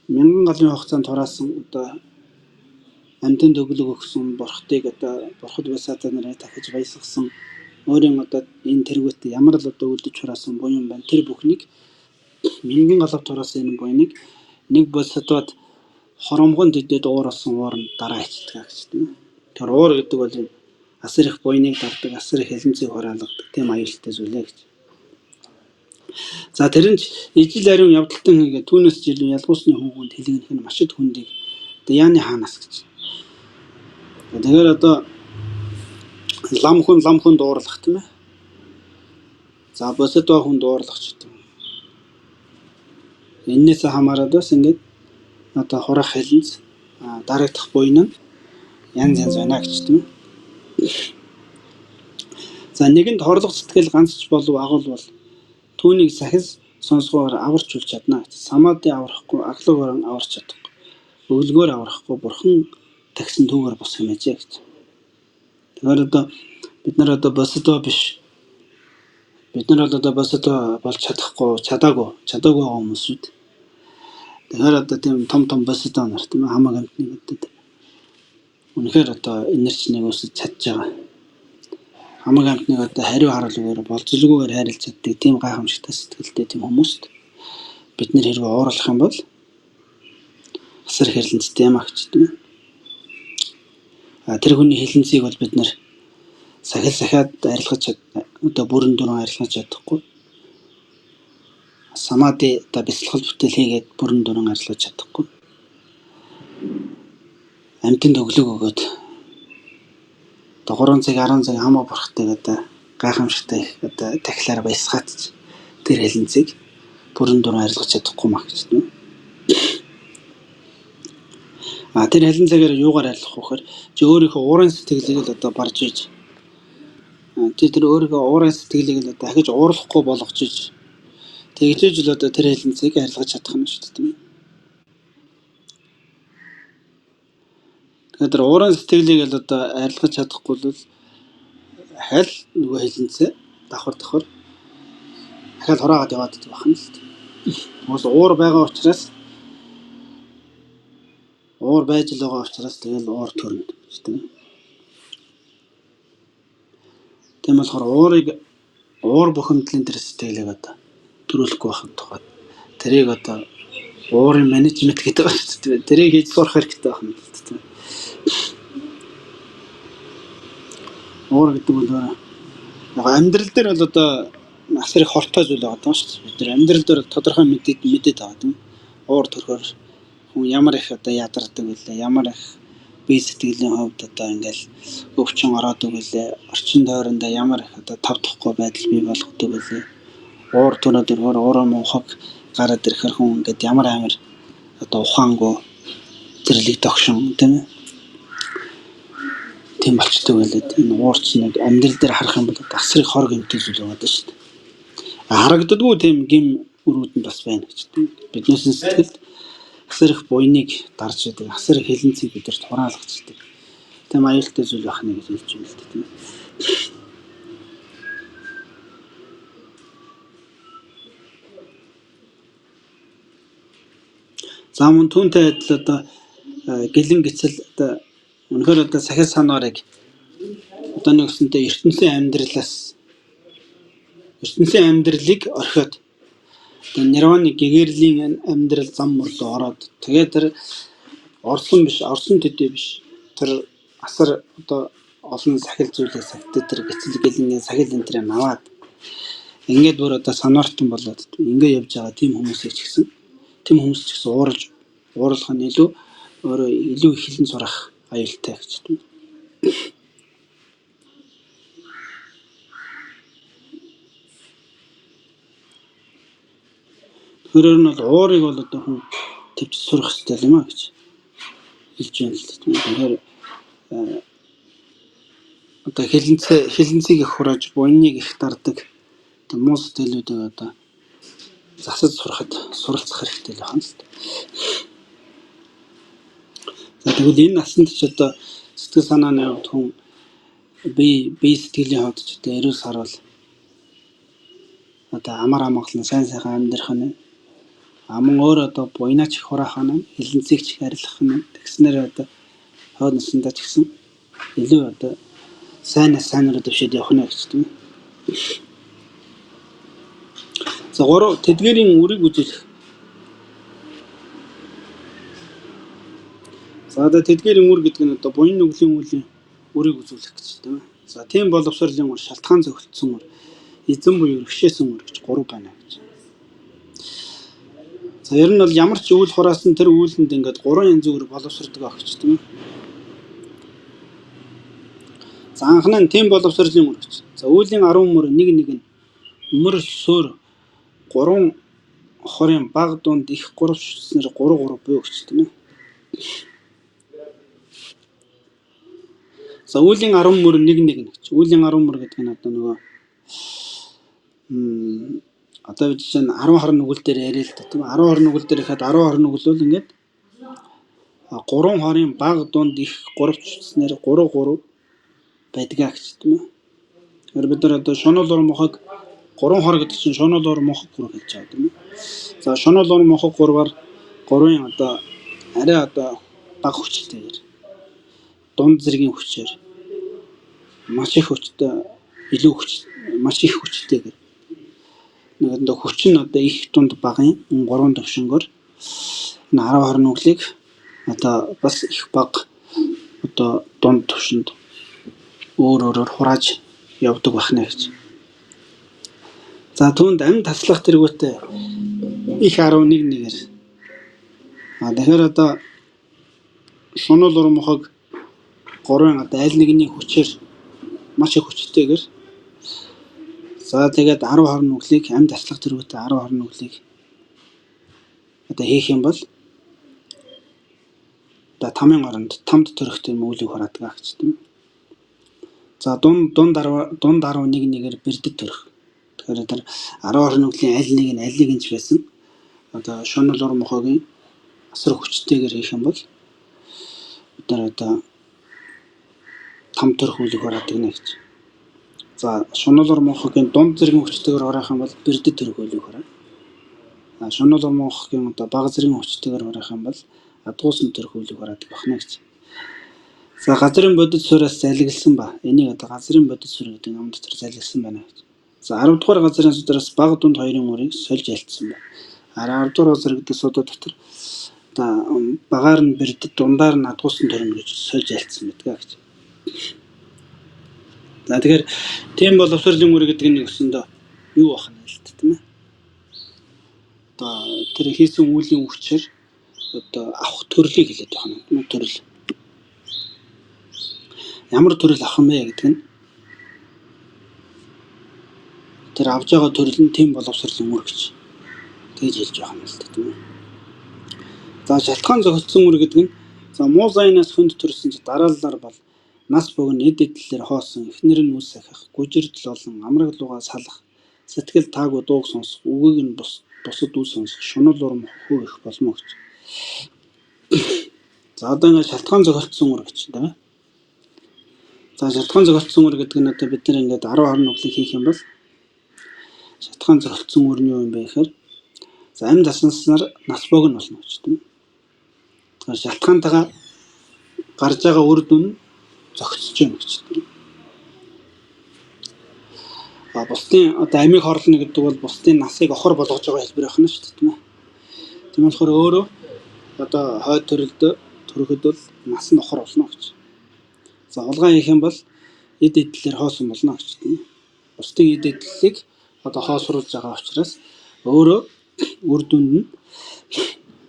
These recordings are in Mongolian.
Мянган галын хугацаанд хураасан одоо амьтанд өглөг өгсөн бурхтыг одоо бурхад басаатаа нарыг дахиж баясгасан өөрийн одоо энэ тэргүүтээ ямар л одоо үлдэж хураасан буян байна. Тэр бүхнийг мянган галавт хураасан энэ буяныг нэг босодод хоромгонд идэд уурсан уур нь дараа ичдэг гэж тийм. Тэр уур гэдэг бол асар их буяныг дарддаг, асар их хэлэнцгийг хураалгадаг тийм аюултай зүйлээ гэж. За тэр нь ижил ариун явдалтан хийгээ түүнээс жилийн ялгуусны хүүгэнд хэлэгнэх нь машид хүндийг Яны хаанаас гэж. Тэгэхээр одоо лам хүн дуурлах тийм ээ. За босодоо хүн дуурлах ч гэдэг. Эннээс хамаарат бас ингээд одоо хурах хэлэнц дарагдах буйн нь янз байна гэж тийм ээ. За нэгэнд хорлох сэтгэл ганц ч болов агуул бол түүнийг сахис сонсгоор аварч үл чадна гэж. Самаадын аврахгүй аглуугаар аварч чадахгүй. Өглөөгөр аврахгүй бурхан тагсан түүгээр бос хэмээжээ гэж. Тэгэхээр одоо бид нар одоо босодоо биш. Бид нар бол одоо босодоо болж чадаагүй хүмүүс үү. Тэгэхээр одоо тийм том босодоо нар тийм хамаг амтны гэдэг. Үнэхээр одоо энерчнийг өсөж чадж байгаа. Хамаг амтныг одоо хариу харуулгаар болцолгүйгээр хайрлаж чаддаг тийм гайхамшигтай сэтгэлтэй тийм хүмүүст бид нэр хэрвээ уурлах юм бол асар хэрлэнцтэй юм агч тийм. Тэр хүний хэлэнцгийг бол бид нэр сахиад арилгаж одоо бүрэн дуран арилгаж чадахгүй. Самади одоо бясалгал бүтээл хийгээд бүрэн дуран арилгаж чадахгүй. Амьтанд өглөг өгөөд одоо 3 цаг 10 цаг хамаа бурхтайг одоо гайхамшигтай одоо тахилаар баясгаад тэр хэлэнцгийг бүрэн дуран арилгаж чадахгүй маа гэж тийм. Тэр хэлэнцээр юугаар арилгах вэ гэхээр чи өөрийнхөө уурын сэтгэлийг л одоо барж иж чи тэр өөрийнхөө уурын сэтгэлийг л одоо дахиж уурлахгүй болгож иж тэгжээж л одоо тэр хэлэнцгийг арилгаж чадах юм шүү дээ тийм. Тэгэхээр уурын сэтгэлийг л одоо арилгаж чадахгүй бол ахаал нөгөө хэлэнцээ давхар ахаал хураагаад яваад идэх байх юм л дээ. Уус уур байгаа учраас уур байж л байгаа учраас тэгэл уур төрнө шүү дээ. Тийм болохоор уур бухимдлын тэр сэтгэлийг одоо төрүүлэхгүй байх тухай. Тэрийг одоо уурын менежмент гэдэг байна шүү дээ. Тэрийг хийж сурах хэрэгтэй байх юм л дээ. Уур гэдэг бол яг амьдрал дээр бол одоо асар их хортой зүйл байгаа шүү дээ. Бид нар амьдрал дээр тодорхой мэдээд байгаа тийм. Уур төрхөөр хүн ямар их одоо ядардаг вэ? Ямар их бие сэтгэлийн хувьд одоо ингээл өвчин ороод өгөлээ. Орчин тойрондоо ямар их одоо тавдахгүй байдал бий болгодог вэ? Уур төрөөд иргээр уураа мөнхөг гараад ирэхэр хүн ингээд ямар амир одоо ухаангүй зэрлэг тогшин тийм ээ. Тийм болчтой байлаа. Энэ уурч нэг амьдрал дээр харах юм бол асар их хор гэмтэл зүйл байгаа шүү дээ. Харагддаггүй тийм гим өрүүд нь бас байна гэж тийм. Биднээс сэтгэлд асар их буйныг дарж идэг, асар их хэлэнцгийг бидэрт хураалгаж идэг. Тийм аюултай зүйл байх нэг хэлж юм л тийм. За мөн түүнтэй адил одоо гэлэн гисэл одоо үнэхээр одоо сахил санаарыг одоо нэгсэнтэй ертөнцийн амьдралыг орхиод одоо нирваны гэгэрлийн амьдрал зам мөрлөө ороод тэгээд тэр орсон төдий биш тэр асар одоо олон сахил зүйлээс сахилтай тэр гисэл гэлэн сахил энтрийг аваад ингээд бүр одоо санаартан болоод ингээд явж байгаа тийм хүмүүсийг ч гэсэн тийм хүмүүс ч гэсэн уурлах нь илүү их хэлэн сурах аюултай гэж байна. Өөрөөр нь бол уурыг бол одоо хүн төвч сурах хэрэгтэй юм а гэж хэлж байна л дээ. Тэгэхээр одоо хэлэнцгийг их хурааж буйныг их дардаг муу сэтгэлүүдийг одоо засаж суралцах хэрэгтэй л байна л дээ. За тэгвэл энэ насанд ч одоо сэтгэл санааны хувьд хүн бие сэтгэлийн хувьд ч одоо эрүүл сарвал одоо амар амгалан сайн сайхан амьдрах нь Аман өөр одоо буйнаач их хураах нь хилэнцэгч их арилгах нь тэгснээр одоо хойд насандаа ч гэсэн илүү одоо сайнаас сайнруу дэвшээд явах нь гэж тийм. За 3 тэдгээрийн үрийг үзүүлэх. За одоо тэдгээрийн үр гэдэг нь одоо буян нүглийн үлийн үрийг үзүүлэх гэж тийм. За тийм боловсролын үр, шалтгаан зохицсон үр, эзэн буюу өргөшөөсөн үр гэж 3 байна гэж. За ер нь бол ямар ч үйл хураасан тэр үйлэнд ингээд 3 янзын үр боловсрдог агч тийм. За анхны нь тийм боловсролын үр гэж. За үлийн 10 мөр нэг нь мөр суур 3 хорийн баг дунд их гурвчснэр 3 буй гэж тийм. За үлийн 10 мөр нэг гэж. Үлийн 10 мөр гэдэг нь одоо нөгөө одоо жишээ нь 10 хорон нүгэл дээр яриа л та тийм. 10 хорон нүгэл дээр ихэд 10 хорон нүгэл бол ингээд 3 хорийн баг дунд их гурвчснэр 3 байдгаа гэж тийм. Тэгэхээр бид нар одоо шунал ор мохог 3 хор гэдэг чинь шунал ор мохог 3 гэж байгаа тийм. За шунал ор мохог 3-аар 3-ын одоо арай одоо баг хүчтэйгээр дунд зэргийн хүчээр маш их хүчтэй илүү хүч маш их хүчтэйгээр нэг хүч нь одоо их дунд багын 3 төвшнгөөр 10 хорон нүглийг одоо бас их баг одоо дунд төвшөнд өөрөөр хурааж явдаг бахна гэж. За түүнд амь таслах тэргүүтээ их 11-ээр. Тэгэхээр одоо шунал ор мохог 3-ын одоо аль нэгний хүчээр маш их хүчтэйгээр за тэгээд 10 хорон нүглийг амь таслах тэргүүтээ 10 хорон нүглийг одоо хийх юм бол одоо 5-ын оронд 5-д төрөхтэй мөглийг хураадаг гэж тийм. За дунд 11-ээр бэрдэд төрөх. Тэгэхээр тэр 10 хорон нүглийн аль нэг нь ч байсан одоо шунал ор мохогийн асар хүчтэйгээр хийх юм бол бид нар одоо 5 төрөх үлийг хураадаг нэ гэж. За шунал ор мохогийн дунд зэргийн хүчтэйгээр хураах юм бол бэрдэд төрөх үлийг хураа. Шунал ор мохогийн одоо бага зэргийн хүчтэйгээр хураах юм бол адгуусан төрөх үлийг хураадаг бахна гэж. За газрын бодит сураас залгилсан ба. Энийг одоо газрын бодит сур гэдэг ном дотор залгилсан байна гэж. За 10 дугаар газрын судараас бага дунд 2-ын үрийг сольж ялцсан ба. 10 дугаар газар гэдэг судаа дотор одоо багаар нь бэрдэд дундаар нь адгуусан төрөм гэж сольж ялцсан байдаг гэж. За тэгэхээр тийм боловсролын үр гэдэг нь өсөндөө юу бахна л тийм ээ. Одоо тэр хийсэн үлийн хүчээр одоо авах төрлийг хэлээд байна тийм ээ. Төрөл. Ямар төрөл авах юм бэ гэдэг нь тэр авж байгаа төрөл нь тийм боловсролын үр гэж тэгж хэлж байгаа юм л тийм ээ. За шалтгаан зохицсон үр гэдэг нь за муу зайнаас хүнд төрсөн дараалалаар бол нас богино эд эдлэлээр хоосон эхнэр нь үс сахих гүжирдэл олон амраг лугаа салах сэтгэл таагүй дууг сонсох үгийг нь бусад үл сонсох шунал урам хөө их болмоо гэж. За одоо ингэ шалтгаан зохицсон үр гэж тийм ээ. За шалтгаан зохицсон үр гэдэг нь одоо бид нар ингээд 10 хорон нүглийг хийх юм бол шалтгаан зохицсон үр нь юу юм бэ гэхээр за амь таснаар нас богино болно гэж тийм. Тэгэхээр шалтгаантайгаа гарч байгаа үр дүн зохицож байна гэж тийм. Бусдын одоо амийг хорлно гэдэг бол бусдын насыг охор болгож байгаа хэлбэр байна шүү дээ тийм ээ. Тийм болохоор өөрөө одоо хойд төрөлд төрөхөд бол нас нь охор болно гэж. За улгаан хийх юм бол эд эдлэлээр хоосон болно гэж тийм. Бусдын эд эдлэлийг одоо хоосруулж байгаа учраас өөрөө үр дүнд нь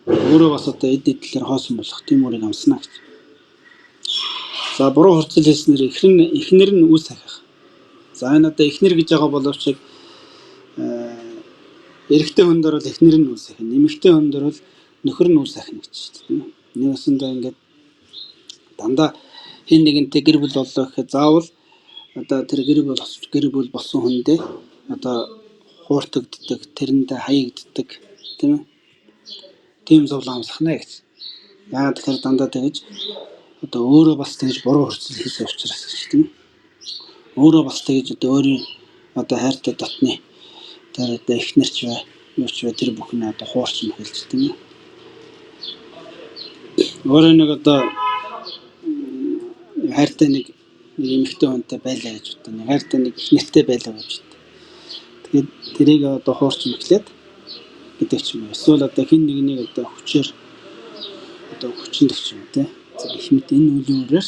өөрөө бас одоо эд эдлэлээр хоосон болох тийм үрийг амснаа гэж. За буруу хурцл хийснээр эхнэр нь үс сахих. За энэ одоо эхнэр гэж байгаа боловч эрэгтэй хүн дээр бол эхнэр нь үс сахих, нэмэгтэй хүн дээр бол нөхөр нь үс сахих гэж тийм. Нэгсэндээ ингээд дандаа хэн нэгэнтэй гэр бүл боллоо гэхэд заавал одоо тэр гэр бүл болсон хүндээ одоо хууртагддаг, тэрэндээ хаягддаг тийм ээ. Тийм зовлон амсахна гэж. Яагаад тэгэхээр дандаа тэгэж одоо өөрөө бас тэгэж буруу хурцл хийсэн учраас гэж тийм ээ. Өөрөө бас тэгэж одоо өөрийн одоо хайртай дотны тэр одоо эхнэрч бай, юу ч бай тэр бүхний одоо хуурч мөхөлж тийм ээ. Өөрөө нэг одоо хайртай нэг эмэгтэй хүнтэй байлаа гэж бодсон. Нэг хайртай нэг их нэртэй байлаа гэж бодсон. Тэгээд тэрийг одоо хуурч мэхлээд гэдэг ч юм уу. Эсвэл одоо хин нэгнийг одоо хүчээр одоо хүчнэх ч юм уу те. Их мэт энэ үеийн үрээр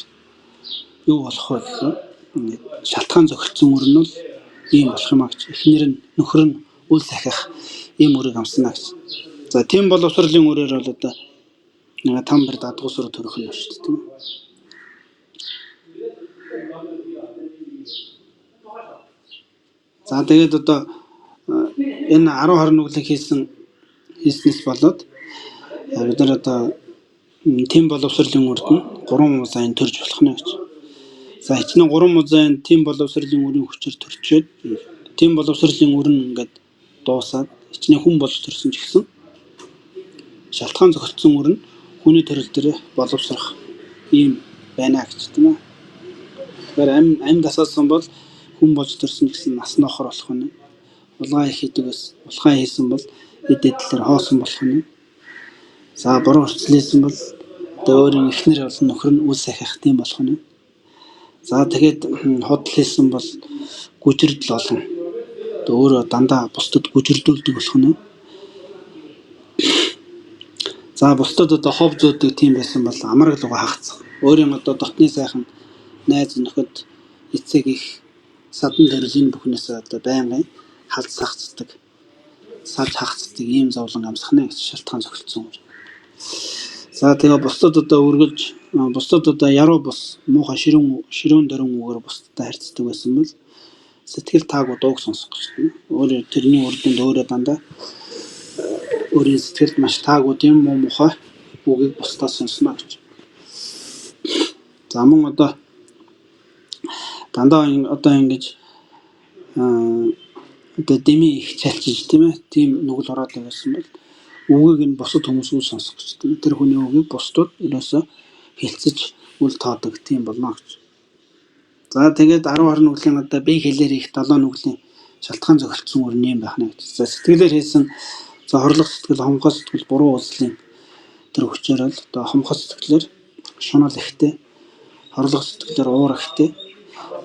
юу болох вэ гэхээр ингээд шалтгаан зохицсон үр нь бол ийм болох юм а гэж. Эхнэр нь нөхөр нь үл сахих ийм үрийг амснаа гэж. За тийм бол усралын үрээр бол одоо там бэр дадгуусруу төрөх юм шүү дээ тийм. За тэгээд одоо энэ 10 нүглийг хийснээс болоод бид нар одоо тийм боловсролын үрд нь 3 музайн төрж болох нь гэж. За хичнээн 3 музайн тийм боловсролын үрийн хүчээр төрчөөд тийм боловсролын үр нь ингээд дуусаад хичнээн хүн болж төрсөн ч гэсэн шалтгаан зохицсон үр нь хүний төрөл дээр боловсрох ийм байна гэж тийм ээ. Тэгэхээр амьд асаасан бол хүн болж төрсөн гэсэн нас нохор болох нь. Улгаан их хийдэгээс улгаан хийсэн бол эд эдлэр хоосон болох нь. За буруу хурцлээсэн бол одоо өөрийн эхнэр болон нөхөр нь үл сахих тийм болох нь. За тэгээд худал хийсэн бол гүжирдэл олон. Одоо өөрөө дандаа бусдад гүжирдүүлдэг болох нь. За бусдад одоо хов зөөдөг тийм байсан бол амраг луга хагацах. Өөрийн одоо дотны сайхан найз нөхөд эцэг их садан төрлийн бүхнээс одоо байнгын халд сагцдаг. Саж хагцдаг ийм зовлон амсахна гэж шалтгаан зохицсон. За тэгээ бусдад одоо үргэлж бусдад одоо яруу бус муухай ширүүн дөрөн үгээр бусдад харьцдаг байсан бол сэтгэл таагүй дууг сонсох гэж байна. Өөрөө тэрний үрдэнд өөрөө дандаа өөрийн сэтгэлд маш таагүй тийм муухай үгийг бусдаас сонсно гэж. За мөн одоо дандаа одоо ингэж одоо дэмий их чалчиж тийм ээ тийм нүгэл ороод байсан бол үгийг нь бусад хүмүүс үл сонсох гэж тийм тэр хүний үгийг бусдад ерөөсө хэлцэж үл тоодог тийм болно гэж. За тэгээд 10 нүглийн одоо би хэлээр их 7 нүглийн шалтгаан зохицсон үр нь юм байх нь гэж. За сэтгэлээр хийсэн за хорлох сэтгэл, хомхоо сэтгэл, буруу үзлийн тэр хүчээр бол одоо хомхоо сэтгэлээр шунал ихтэй, хорлох сэтгэлээр уур ихтэй,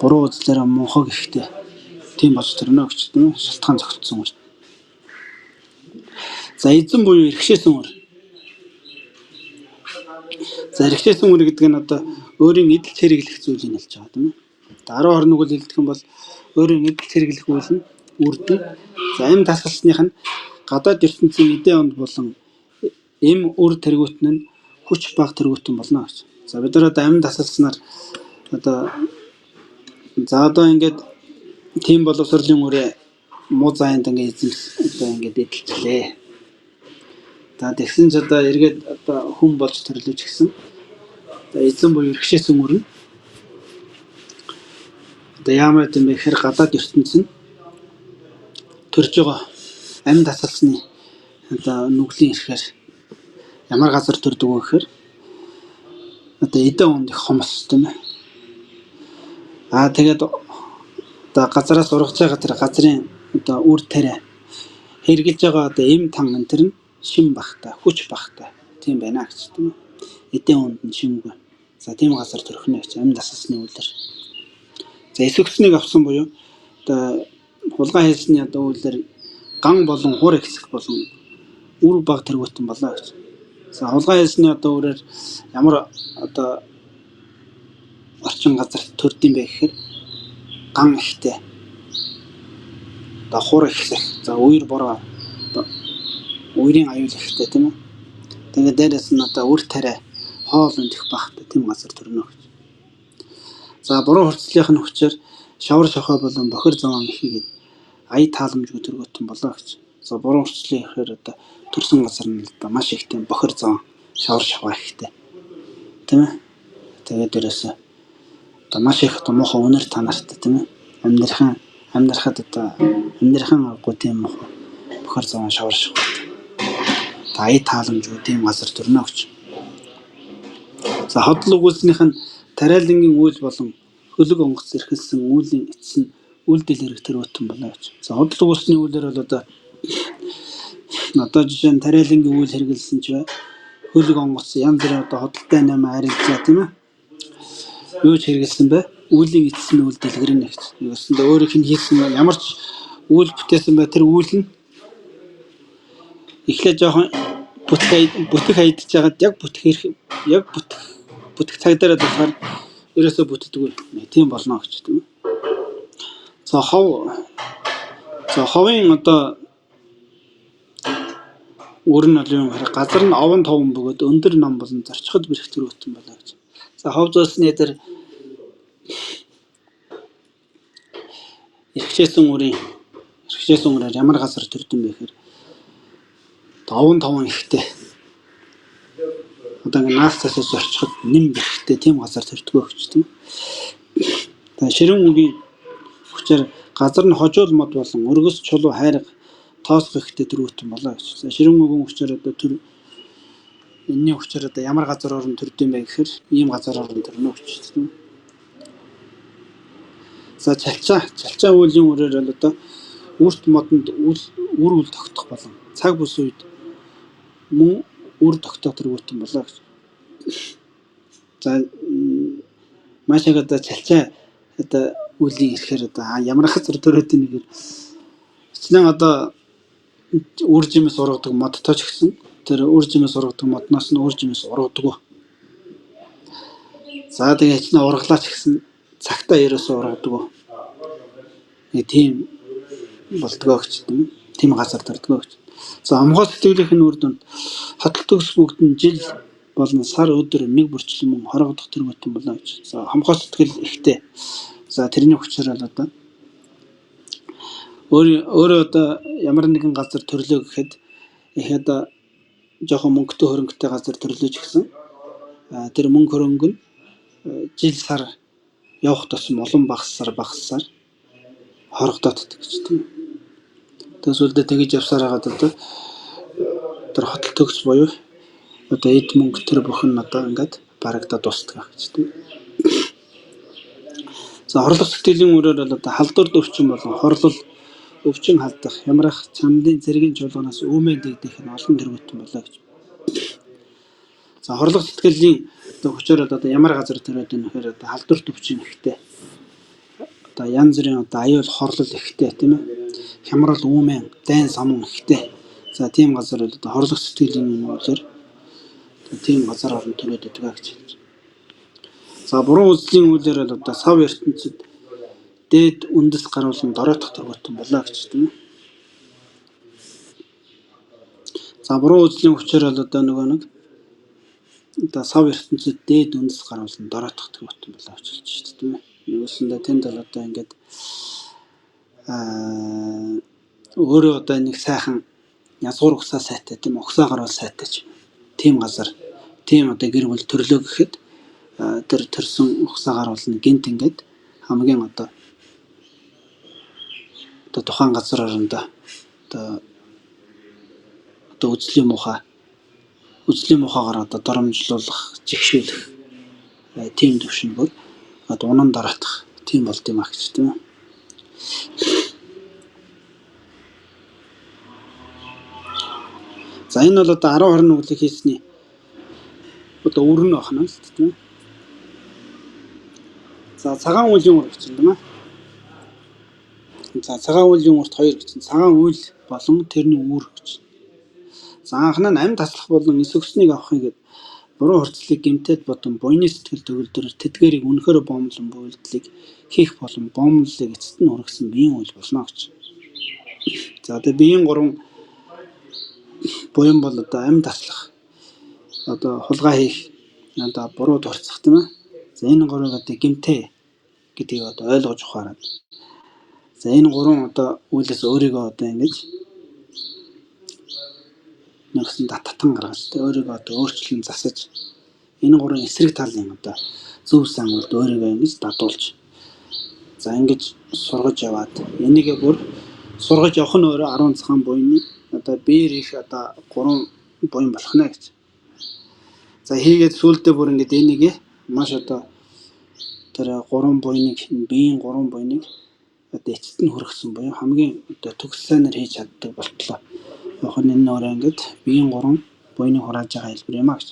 буруу үзлээр мунхаг ихтэй тийм болж төрнө гэж тийм шалтгаан зохицсон үр. За эзэн буюу эрхшээсэн үр. За эрхшээсэн үр гэдэг нь одоо өөрийн эдэлж хэрэглэх зүйлийг хэлж байгаа тийм ээ. 10 нүгэл хэлдэг юм бол өөрийн эдэлж хэрэглэх үйл нь үрдэн. За амьд тасалсных нь гадаад ертөнцийн эдийн онд болон эм үр тэргүүтэн нь хүч баг тэргүүтэн болно гэж. За бид нар одоо амьд тасалснаар одоо ингээд тийм боловсролын үрээ муу зайд ингээд одоо ингээд эдэлчлээ. За тэгсэн ч одоо эргээд одоо хүн болж төрлөж гисэн. Одоо эзэн буюу эрхшээсэн үр нь одоо яамаа гэм бэ гэхээр гадаад ертөнц нь төрж байгаа амьд тасалсны одоо нүглийн ихээр ямар газар төрдөг вэ гэхээр одоо эдэн онд их хомс тийм ээ. Тэгээд одоо газараас ургаж байгаа тэр газрын одоо үр тариа хэрглэж байгаа одоо эм тан энэ төр нь шин багтай, хүч багтай тийм байна гэж тийм ээ. Эдэн онд нь шингүй. За тийм газар төрөхнө гэж амьд тасалсны үйлдэл. За эсвэгцнийг авсан буюу одоо хулгай хийсний одоо үйлдэл ган болон хур ихсэх болон үр баг тэргүүтэн болоо гэж. За хулгай хийсний одоо үрээр ямар одоо орчин газар төрдөм бэ гэхээр ган ихтэй. Одоо хур ихсэх. За үер бороо одоо үерийн аюул ихтэй тийм ээ. Тэгээд дээрээс нь одоо үр тариа хоол өндөх багтай тийм газар төрнө гэж. За буруу хурцлынхын хүчээр шавар шохоо болон бохир заван ихэгээд ая тааламжгүй төргөтөн болоо гэж. За буруу хурцлын ихээр одоо төрсөн газар нь одоо маш их тийм бохир заван шавар шохоо ихтэй. Тийм ээ. Тэгээд дээрээс одоо маш их одоо муухай үнэр танартай тийм ээ. Амьдрахад одоо амьдрахын аргагүй тийм муухай бохир заван шавар шохоо. Ая тааламжгүй тийм газар төрнө гэж. За хотлог үйлснийх нь тариалангийн үйл болон хөлөг онгоц эрхэлсэн үүлийн эцэс нь үйлдэл хэрэг төрөтөн болно гэж. За хотлог үйлсний үйлээр бол одоо Одоо жишээ нь тариалангийн үйл хэрэгэлсэн ч бай. Хөлөг онгоц янз бүрийн одоо хөдөлтэй наймаа арилжаа тийм ээ. Юу ч хэрэгэлсэн бай. Үүлийн эцэс нь үйл дэлгэрнэ гэж. Нэгсэндээ өөрийнх нь хийсэн ямар ч үйл бүтээсэн бай тэр үйл нь эхлээд жоохон бүтэх хайдаж байгаад яг бүтэх цаг дээр болохоор ерөөсөө бүтдэггүй. Тийм болно гэж тийм ээ. За ховын одоо өөр нь бол юм хэрэг газар нь овон товон бөгөөд өндөр нам болон зорчход бэрх төрөтөн болоо гэж. За хов зөөсний дээр эрхчээсэн үрээр ямар газар төрдөн бэ гэхээр овон товон ихтэй. Одоо ингэ наас цасаж зорчход нэм бэрхтэй тийм газар төрдгөө гэж тийм. За ширүүн үгийн хүчээр газар нь хожуул мод болон өргөс чулуу хайрга тоосох ихтэй төрөтөн болоо гэж. За ширүүн үгийн хүчээр одоо энэний хүчээр одоо ямар газар орон төрдөм бэ гэхээр ийм газар орон төрнө гэж тийм. За чалчаа үеийн үрээр бол одоо үрт модонд үр тогтох болон цаг бус үед мөн үр тогтоох төрөтөн болоо гэж. За маш их одоо чалчаа одоо үеийн ирэхээр одоо ямар газар төрөтөн нэгээр эцнэн одоо үр жимээс ургадаг модтой ч гэсэн тэр үр жимээс ургадаг модноос нь үр жимээс ургадаг. За тэгээ эцнэн ургалаач гэсэн цагтаа ерөөсөө ургадаг. Тийм болдгоо гэж тийм газар төрдгөө гэж. За амгой сэтгэлийнх нь үр дүнд хотол төгс бүгд нь жил болон сар өдөр нэг бүрчлэн мөн хорогдох төрөтөн болоо гэж. За хамхой сэтгэл ихтэй. За тэрний хүчээр бол одоо өөрөө одоо ямар нэгэн газар төрлөө гэхэд их одоо жоохон мөнгөтэй хөрөнгөтэй газар төрлөөч гэсэн тэр мөнгө хөрөнгө нь жил сар явах тусам олон багассаар хорогдоод идэх гэж тийм. Тэсвэлдэ тэгж явсаар хагаад одоо тэр хотол төгс буюу одоо эд мөнгө тэр бүхэн одоо ингээд барагдаад дуустдаг гэж тийм. За хорлох сэтгэлийн үрээр бол одоо халдвар өвчин болон хорлол өвчин халдах ямрах чамдын зэргийн чуулганаас үүмэн дэгдэх нь олон төрөтөн болоо гэж. За хорлох сэтгэлийн одоо хүчээр одоо ямар газар төрөөд энэ хэрэг одоо халдвар өвчин ихтэй. Одоо янз бүрийн одоо аюул хорлол ихтэй тийм ээ. Хямрал үүмэн дайн самун ихтэй. За тийм газар бол одоо хорлох сэтгэлийн үйлээр тийм газар орон төрөөд идэх гэж. За буруу үзлийн үйлээр бол одоо сав ертөнцид дээд үндэс гаруулсан дороотох төрөтөн болоо гэж тийм. За буруу үзлийн хүчээр бол одоо нөгөө нэг одоо сав ертөнцид дээд үндэс гаруулсан дороотох төрөтөн болоо гэж хэлж шүү дээ тийм. Нэгсэндээ тэнд бол одоо ингээд өөрөө одоо нэг сайхан язгуур угсаа сайтай тийм угсаа гаруул сайтай ч тийм газар тийм одоо гэр бүл төрлөө гэхэд тэр төрсөн угсаа гаруулна гинт ингээд хамгийн одоо тухайн газар орондоо одоо үзлийн мухагаар одоо доромжлуулах жигшүүлэх тийм төвшин бол унан дороотох тийм болд юм аа гэж тийм. За энэ бол одоо 10-20 нүглийг хийсний одоо өрнө байна л тийм. За цагаан үеийн үр гэж юм аа. За цагаан үеийн үрт 2 гэж. Цагаан үйл болон тэрний үр гэж. За анхны амь таслах болон эс өгснийг авахыг гээд буруу хурцлыг гэмтээд бодон буйны сэтгэл төгөлдөр тэдгэрийг үнэхээр боомлон буйлдлыг хийх болон боомллыг эцэст нь хүргэсэн биеийн үйл болно гэж. За тэгээ биеийн 3 буян бол одоо амь таслах одоо хулгай хийх одоо буруу дурцах тийм ээ. За энэ 3-ыг одоо гэмтээ гэдгийг одоо ойлгож ухаарад. За энэ 3 одоо үйлээс өөрийгөө одоо ингэж нэгсэн татан гаргаж өөрийгөө одоо өөрчлөн засаж энэ 3 эсрэг талын одоо зөв сан үйлд өөрийгөө ингэж дадуулж за ингэж сургаж яваад энийгээ бүр сургаж явах нь өөрөө 10 цагаан буйны одоо биер их одоо 3 буян болох нэ гэж. За хийгээд сүулдэ бүр ингэж энийг маш одоо тэр 3 буйныг биеийн 3 буйныг одоо эцэст нь хүргэсэн буюу хамгийн одоо төгс сайнаар хийж чаддаг болтлоо. явах нь энэ өөрөө ингээд биеийн 3 буйныг хурааж байгаа хэлбэр юм а гэж.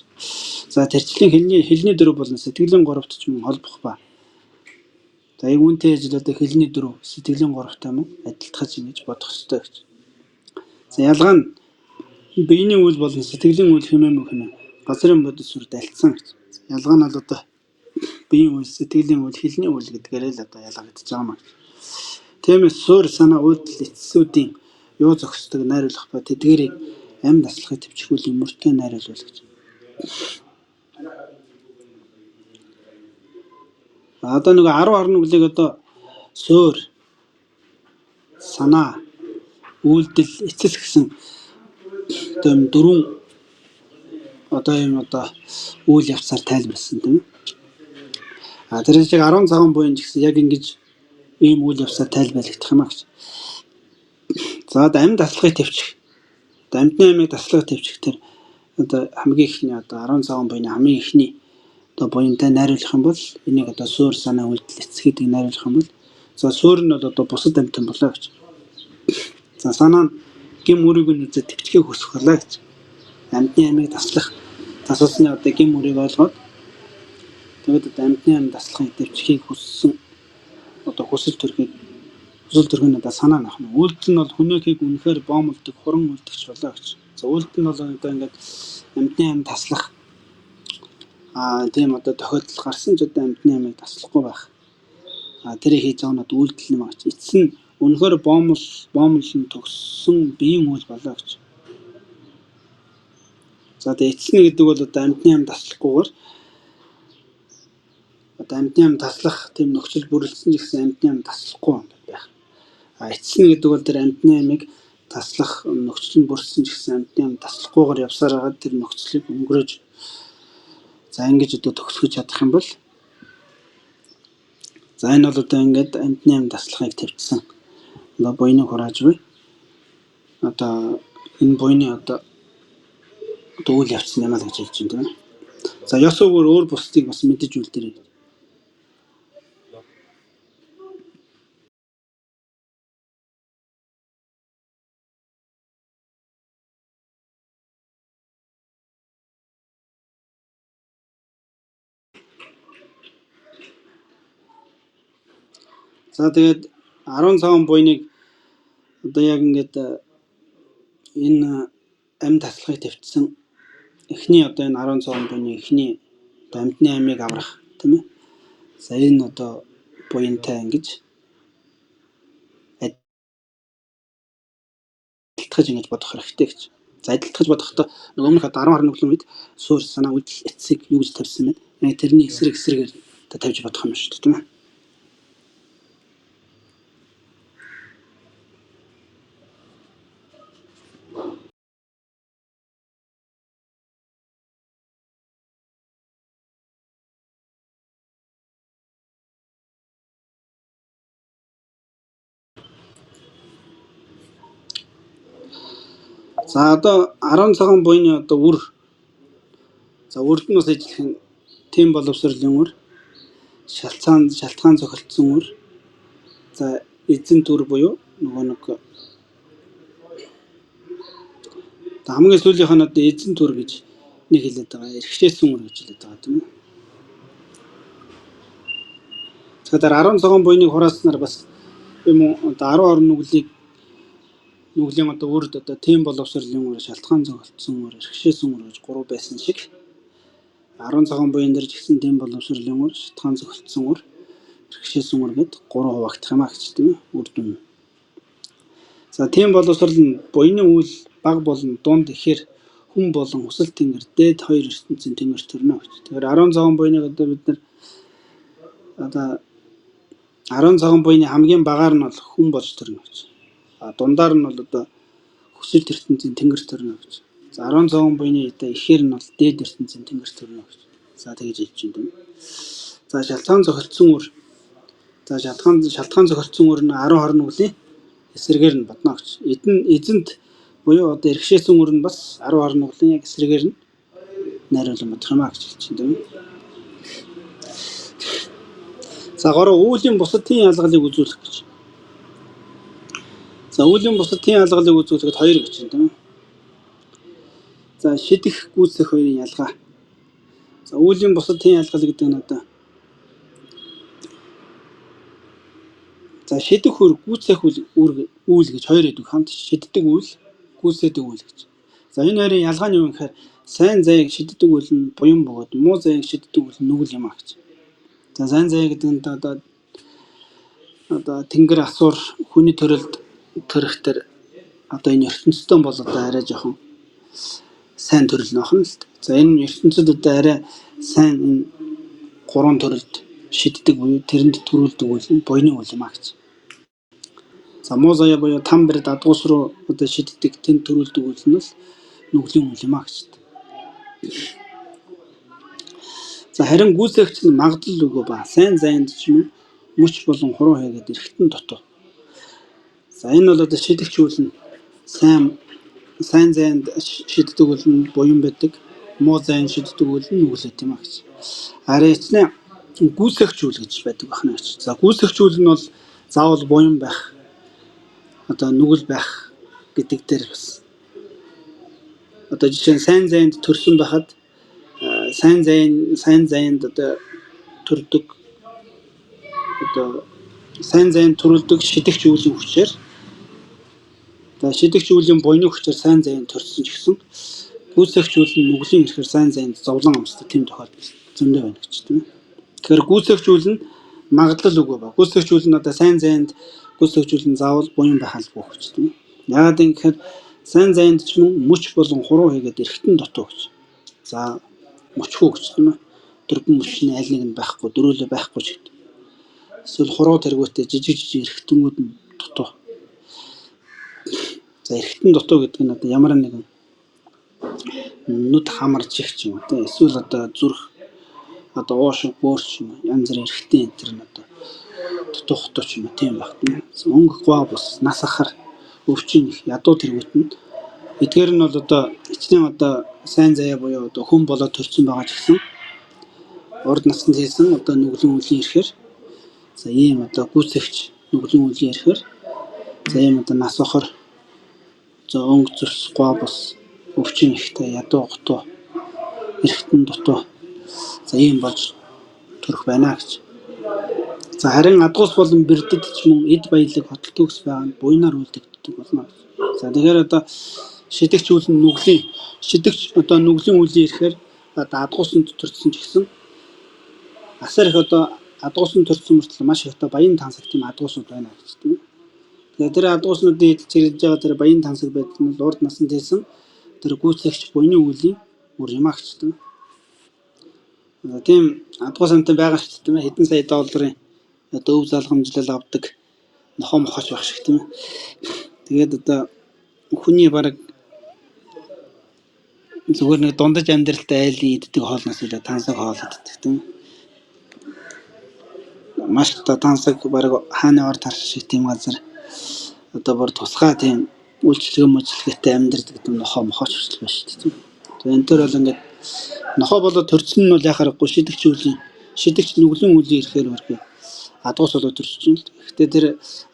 За тэрчлэн хэлний дөрөв болон сэтгэлийн 3-т ч мөн холбох ба. За яг үүнтэй ажил одоо хэлний 4 сэтгэлийн 3-тай мөн адилтгаж ингэж бодох ёстой гэж. За ялгаа нь биений үйл болон сэтгэлийн үйл хэмээн газрын бодис сүрд альцсан гэж. Ялгаа нь бол одоо биеийн үйл, сэтгэлийн үйл, хэлний үйл гэдгээр л одоо ялгагдаж байгаа маа. Тиймээс суурь, санаа, үйлдэл, эцсүүдийн юу зохисдог найруулах ба тэдгээрийг амьд таслахыг төвчгүүл өмөртэй найруулах гэж. Одоо нэг 10 орнуулыг одоо суурь, санаа, үйлдэл, эцэс гэсэн одоо юм 4 үйл явцаар тайлбарласан тийм ээ. Тэр шиг 10 цагаан буйн ч гэсэн яг ингэж ийм үйл явцаар тайлбарлагдах юм аа гэж. За одоо амьд таслахыг төвчих. Амьдны амийг таслахыг төвчих тэр одоо хамгийн ихний одоо 10 цагаан буйны хамгийн ихний одоо буянтай найруулах юм бол энийг одоо суурь, санаа, үйлдэл, эцэс гэдгийг найруулах юм бол за суурь нь бол одоо бусад амьтан болоо гэж. За санаа нь гим үрийг нь үзээд төвчхийг хүсэх болоо гэж. Амьдны амийг тасалсны одоо гим үрийг ойлгоод тэгээд одоо амьдны ам таслахыг төвчхийг хүссэн одоо хүсэл төрхийг одоо санаа нах нь. Үйлдэл нь бол хүнээхийг үнэхээр боомлдог, хуран үйлдэгч болоо гэж. За үйлдэл нь бол одоо ингээд амьдны ам таслах тийм одоо тохиолдол гарсан ч одоо амьдны амийг таслахгүй байх. Тэрийг хийж байгаа нь одоо үйлдэл юм аа гэж. Эцэс нь үнэхээр боомлон төгссөн биеийн үйл болоо гэж. За тэгээ эцэс нь гэдэг бол одоо амьдны ам таслахгүйгээр одоо амьдны ам таслах тийм нөхцөл бүрэлдсэн ч гэсэн амьдны ам таслахгүй юм байх. Эцэс нь гэдэг бол тэр амьдны амийг таслах нөхцөл нь бүрдсэн ч гэсэн амьдны ам таслахгүйгээр явсаар байгаа тэр нөхцөлийг өнгөрөөж за ингэж одоо төгсгөж чадах юм бол за энэ бол одоо ингээд амьдны ам таслахыг тавьчихсан. Одоо буйныг хурааж буй. Одоо энэ буйны одоо үйл явцсан юм аа гэж хэлж байна тийм ээ. За ёс өөр бусдыг бас мэдэж үлдэрэй. За тэгээд 10 цагаан буйныг одоо яг ингээд энэ ам таслахыг тавьчихсан эхний одоо энэ 10 цагаан буйны эхний амьдны амийг аврах тийм ээ. За энэ одоо буянтай ингэж адилтгаж ингэж бодох хэрэгтэй гэж. За адилтгаж бодохдоо нэг өмнөх одоо 10 орны үед суурь, санаа, үйлдэл, эцсийг юу гэж тавьсан бэ? Яг тэрний эсрэгээр тавьж бодох юм шүү дээ тийм ээ. За одоо 10 цагаан буйны одоо үр. За үрд нь бас ажиллах нь тийм боловсролын үр, шалтгаан зохицсон үр. За эзэн төр буюу нөгөө нэг хамгийн сүүлийнх нь одоо эзэн төр гэж нэг хэлээд байгаа. Эрхшээсэн үр гэж хэлээд байгаа тийм ээ. Тэгэхээр 10 цагаан буйныг хурааснаар бас юм уу одоо 10 орн нүглийн одоо үрд одоо тийм боловсролын үр, шалтгаан зохицсон үр, эрхшээсэн үр гэж 3 байсан шиг 10 цагаан буян дээр ч гэсэн тийм боловсролын үр, шалтгаан зохицсон үр, эрхшээсэн үр гэд 3 хуваагдах юм аа гэж тийм ээ үр дүн. За тийм боловсрол нь буйны үйл баг болон дунд ихээр хүн болон хүсэл тэнгэр дээд 2 ертөнцийн тэнгэр төрнө гэж. Тэгэхээр 10 цагаан буйныг одоо бид нар одоо 10 цагаан буйны хамгийн багаар нь бол хүн болж төрнө гэж. Дундаар нь бол одоо хүсэл ертөнцийн тэнгэр төрнө гэж. За 10 цагаан буйны одоо ихээр нь бол дээд ертөнцийн тэнгэр төрнө гэж. За тэгж хэлж байна. За шалтгаан зохицсон үр. За шалтгаан зохицсон үр нь 10 хорн үглийн эсрэгээр нь бодно гэж. Эзэнт буюу одоо эрхшээсэн үр нь бас 10 хорн үглийн яг эсрэгээр нь найруулан бодох юм аа гэж хэлж байна. За 3 үүлийн бусад тийн ялгалыг үзүүлэх гэж. За үүлийн бусад тийн ялгалыг үзүүлэхэд 2 гэж байна тийм ээ. одоо шидэх гүйцэх хоёрын ялгаа. За үүлийн бусад тийм ялгаа гэдэг нь одоо за шидэх үр гүйцэх үйл гэж хоёр гэдэг хамт шиддэг үйл, гүйцэдэг үйл гэж. За энэ хоёрын ялгаа нь юу вэ гэхээр сайн заяаг шиддэг үйл нь буян бөгөөд муу заяаг шиддэг үйл нь нүгэл юм а гэж. За сайн заяа гэдэг нь одоо тэнгэр асуур хүний төрөлд төрөхтөр одоо энэ ертөнцийн бол одоо арай жоохон сайн төрөл нөх нь л. За энэ ертөнцид одоо арай сайн энэ гурван төрөлд шиддэг буюу тэрэнд төрүүлдэг үйл нь буйны үйл юм а гэж. За муу заяа буюу там бэр дадгуус руу одоо шиддэг тэнд төрүүлдэг үйл нь л нүглийн үйл юм а гэж. За харин гүйцэгч нь магадлал үгүй ба сайн заяанд ч юм мөч болон хуруу хийгээд эрэхтэн дутуу. За энэ бол одоо шидэгч үйл нь сайн заяанд шиддэг үйл нь буян байдаг, муу заяанд шиддэг үйл нь нүгэл гэдэг юм а гэж. Арай эцнээ гүйцэгч үйл гэж байдаг байна гэж. За гүйцэгч үйл нь бол заавал буян байх, одоо нүгэл байх гэдэг дээр бас. Одоо жишээ нь сайн заяанд төрсөн байхад сайн заяанд одоо төрдөг одоо сайн заяанд төрүүлдэг шидэгч үеийн хүчээр одоо шидэгч үеийн буйны хүчээр сайн заяанд төрсөн ч гэсэн гүйцэгч үйл нь нүглийн ирэхээр сайн заяанд зовлон амсдаг тийм тохиолдол зөндөө байна гэж тийм ээ. Тэгэхээр гүйцэгч үйл нь магадлал үгүй ба. Гүйцэгч үйл нь одоо сайн заяанд гүйцэгч үйл нь заавал буян байх албагүй гэж тийм ээ. Яагаад гэвэл сайн заяанд ч мөч болон хуруу хийгээд эрэхтэн дутуу гэж. За мөчхүү гэж тийм ээ. Дөрвөн мөчний аль нэг нь байхгүй, дөрөөлөө байхгүй ч гэдэг. Эсвэл хуруу тэргүүтээ жижиг эрэхтэнгүүд нь дутуу. За эрэхтэн дутуу гэдэг нь одоо ямар нэгэн нүд хамарч их ч юм уу тийм эсвэл одоо зүрх одоо уушиг бөөрч юм янз бүрийн эрэхтэн энэ төр нь одоо дутуу хотоо ч юм уу тийм байх тийм. Өнгө гоо бус нас ахар өвчин их ядуу тэргүүт нь эдгээр нь бол одоо эцнийн одоо сайн заяа буюу одоо хүн болоод төрсэн байгаа ч гэсэн урд наснд хийсэн одоо нүглийн үеийн ирэхээр за ийм одоо гүйцэгч нүглийн үеийн ирэхээр за ийм одоо нас охор за өнгө зүрс гоо бус өвчин ихтэй ядуу хотоо эрэхтэн дутуу за ийм болж төрөх байна гэж. За харин адгуус болон бэрдэд ч мөн эд баялаг хотол төгс байгаа нь буйнаар үлдэгддэг болно. За тэгэхээр одоо шидэгч үйл нь шидэгч одоо нүглийн үеийн ирэхээр одоо адгуусанд төрсөн ч гэсэн асар их одоо адгуусанд төрсөн мөртлөө маш их одоо баян тансаг тийм адгуусууд байна гэж тийм. Тэгэхээр тэр адгууснуудын эдэлж ирж байгаа тэр баян тансаг байдаг нь урд наснд хийсэн тэр гүйцэгч буйны үеийн үр юм а гэж тийм. Тийм адгуус амтай байгаа шүү дээ тийм ээ. Хэдэн сая долларын одоо өв залгамжлал авдаг нохоо мохооч байх шиг тийм ээ. Тэгээд одоо хүний бараг зүгээр нэг дундаж амьдралтай айлын иддэг хоолноос илүү тансаг хоол иддэг тийм ээ. Маш одоо тансаг бараг хааны ор тарш шиг тийм газар одоо бүр тусгай тийм үйлчлэгээтэй амьдардаг гэдэг нохоо мохооч хүртэл байна шүү дээ тийм. Тэгээд энэ төр бол ингээд нохоо болоод төрсөн нь бол яхахгүй шидэгч нүглийн үеийн ирэхээр үргэлж адгуус болоод төрчих юм л. Гэхдээ тэр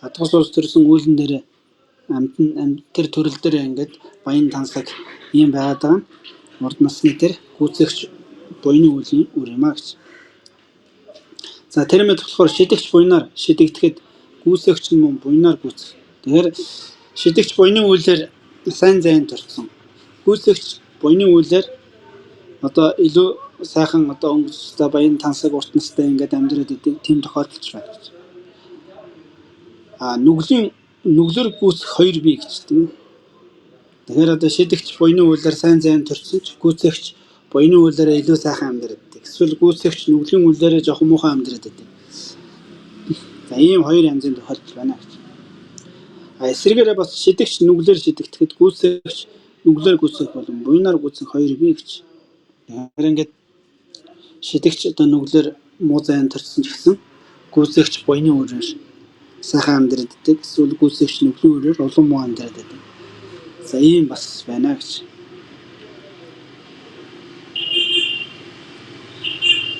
адгуус болоод төрсөн үйлэн дээр амьд тэр төрөл дээр ингээд баян тансаг ийм байгаад байгаа нь урд насны тэр гүйцэгч буйны үеийн үр юм а гэж. За тэр мэд болохоор шидэгч буйнаар шидэгдэхэд гүйцэгч нь мөн буйнаар гүйцэх. Тэгэхээр шидэгч буйны үйлээр сайн заяанд төрсөн. Гүйцэгч буйны үйлээр одоо илүү сайхан одоо өнгөцтэй баян тансаг урт настай ингээд амьдраад идэг тийм тохиолдолч байна гэж. Нүглэр гүйцэх хоёр бий гэж тийм. Тэгэхээр одоо шидэгч буйны үйлээр сайн заяанд төрсөн ч гүйцэгч буйны үйлээр илүү сайхан амьдраад идэг. Эсвэл гүйцэгч нүглийн үйлээр жоохон муухай амьдраад идэг. За ийм хоёр янзын тохиолдол байна гэж. Эсвэргээрээ бас шидэгч нүглээр шидэгдэхэд гүйцэгч нүглээр гүйцэх болон буйнаар гүйцэх хоёр бий гэж. Тэгэхээр ингээд шидэгч одоо нүглээр муу заяанд төрсөн ч гэсэн гүйцэгч буйны үйлээр сайхан амьдраад идэг. Эсвэл гүйцэгч нүглийн үйлээр улам муу амьдраад идэг. За ийм бас байна гэж.